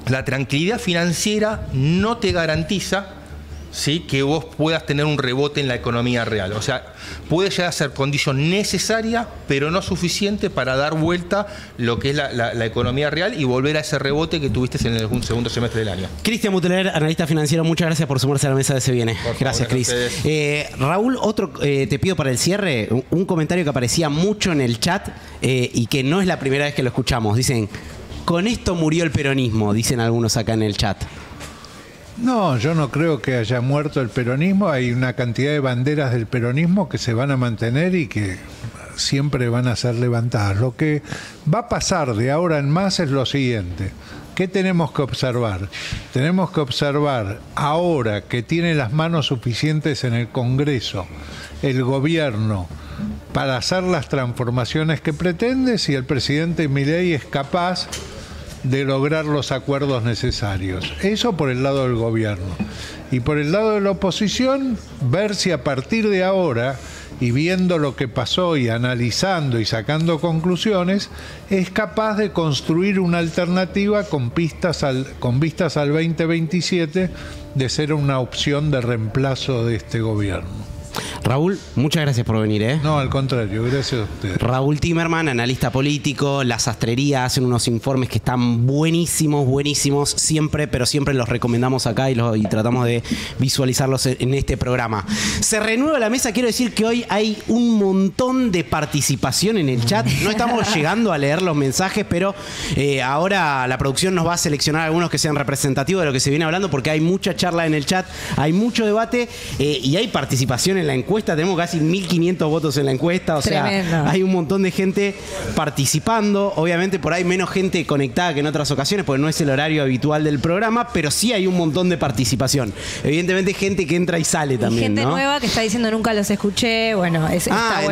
la tranquilidad financiera no te garantiza, ¿sí?, que vos puedas tener un rebote en la economía real. O sea, puede llegar a ser condición necesaria, pero no suficiente para dar vuelta lo que es la economía real y volver a ese rebote que tuviste en el segundo semestre del año. Cristian Muteler, analista financiero, muchas gracias por sumarse a la mesa de Se Viene. Gracias, Cris. Raúl, te pido para el cierre un comentario que aparecía mucho en el chat y que no es la primera vez que lo escuchamos. Dicen, con esto murió el peronismo, dicen algunos acá en el chat. No, yo no creo que haya muerto el peronismo. Hay una cantidad de banderas del peronismo que se van a mantener y que siempre van a ser levantadas. Lo que va a pasar de ahora en más es lo siguiente. ¿Qué tenemos que observar? Tenemos que observar ahora que tiene las manos suficientes en el Congreso el gobierno para hacer las transformaciones que pretende, si el presidente Milei es capaz de lograr los acuerdos necesarios. Eso por el lado del gobierno. Y por el lado de la oposición, ver si a partir de ahora, y viendo lo que pasó y analizando y sacando conclusiones, es capaz de construir una alternativa con vistas al 2027 de ser una opción de reemplazo de este gobierno. Raúl, muchas gracias por venir, No, al contrario, gracias a ustedes. Raúl Timerman, analista político, La Sastrería, hacen unos informes que están buenísimos, siempre, pero siempre los recomendamos acá y tratamos de visualizarlos en este programa. Se renueva la mesa, quiero decir que hoy hay un montón de participación en el chat. No estamos llegando a leer los mensajes, pero ahora la producción nos va a seleccionar algunos que sean representativos de lo que se viene hablando, porque hay mucha charla en el chat, hay mucho debate y hay participación en la encuesta. Tenemos casi 1.500 votos en la encuesta, o Tremendo. sea, hay un montón de gente participando. Obviamente por ahí menos gente conectada que en otras ocasiones, porque no es el horario habitual del programa, pero sí hay un montón de participación. Evidentemente gente que entra y sale también, y gente ¿no? nueva que está diciendo nunca los escuché, bueno, está bueno.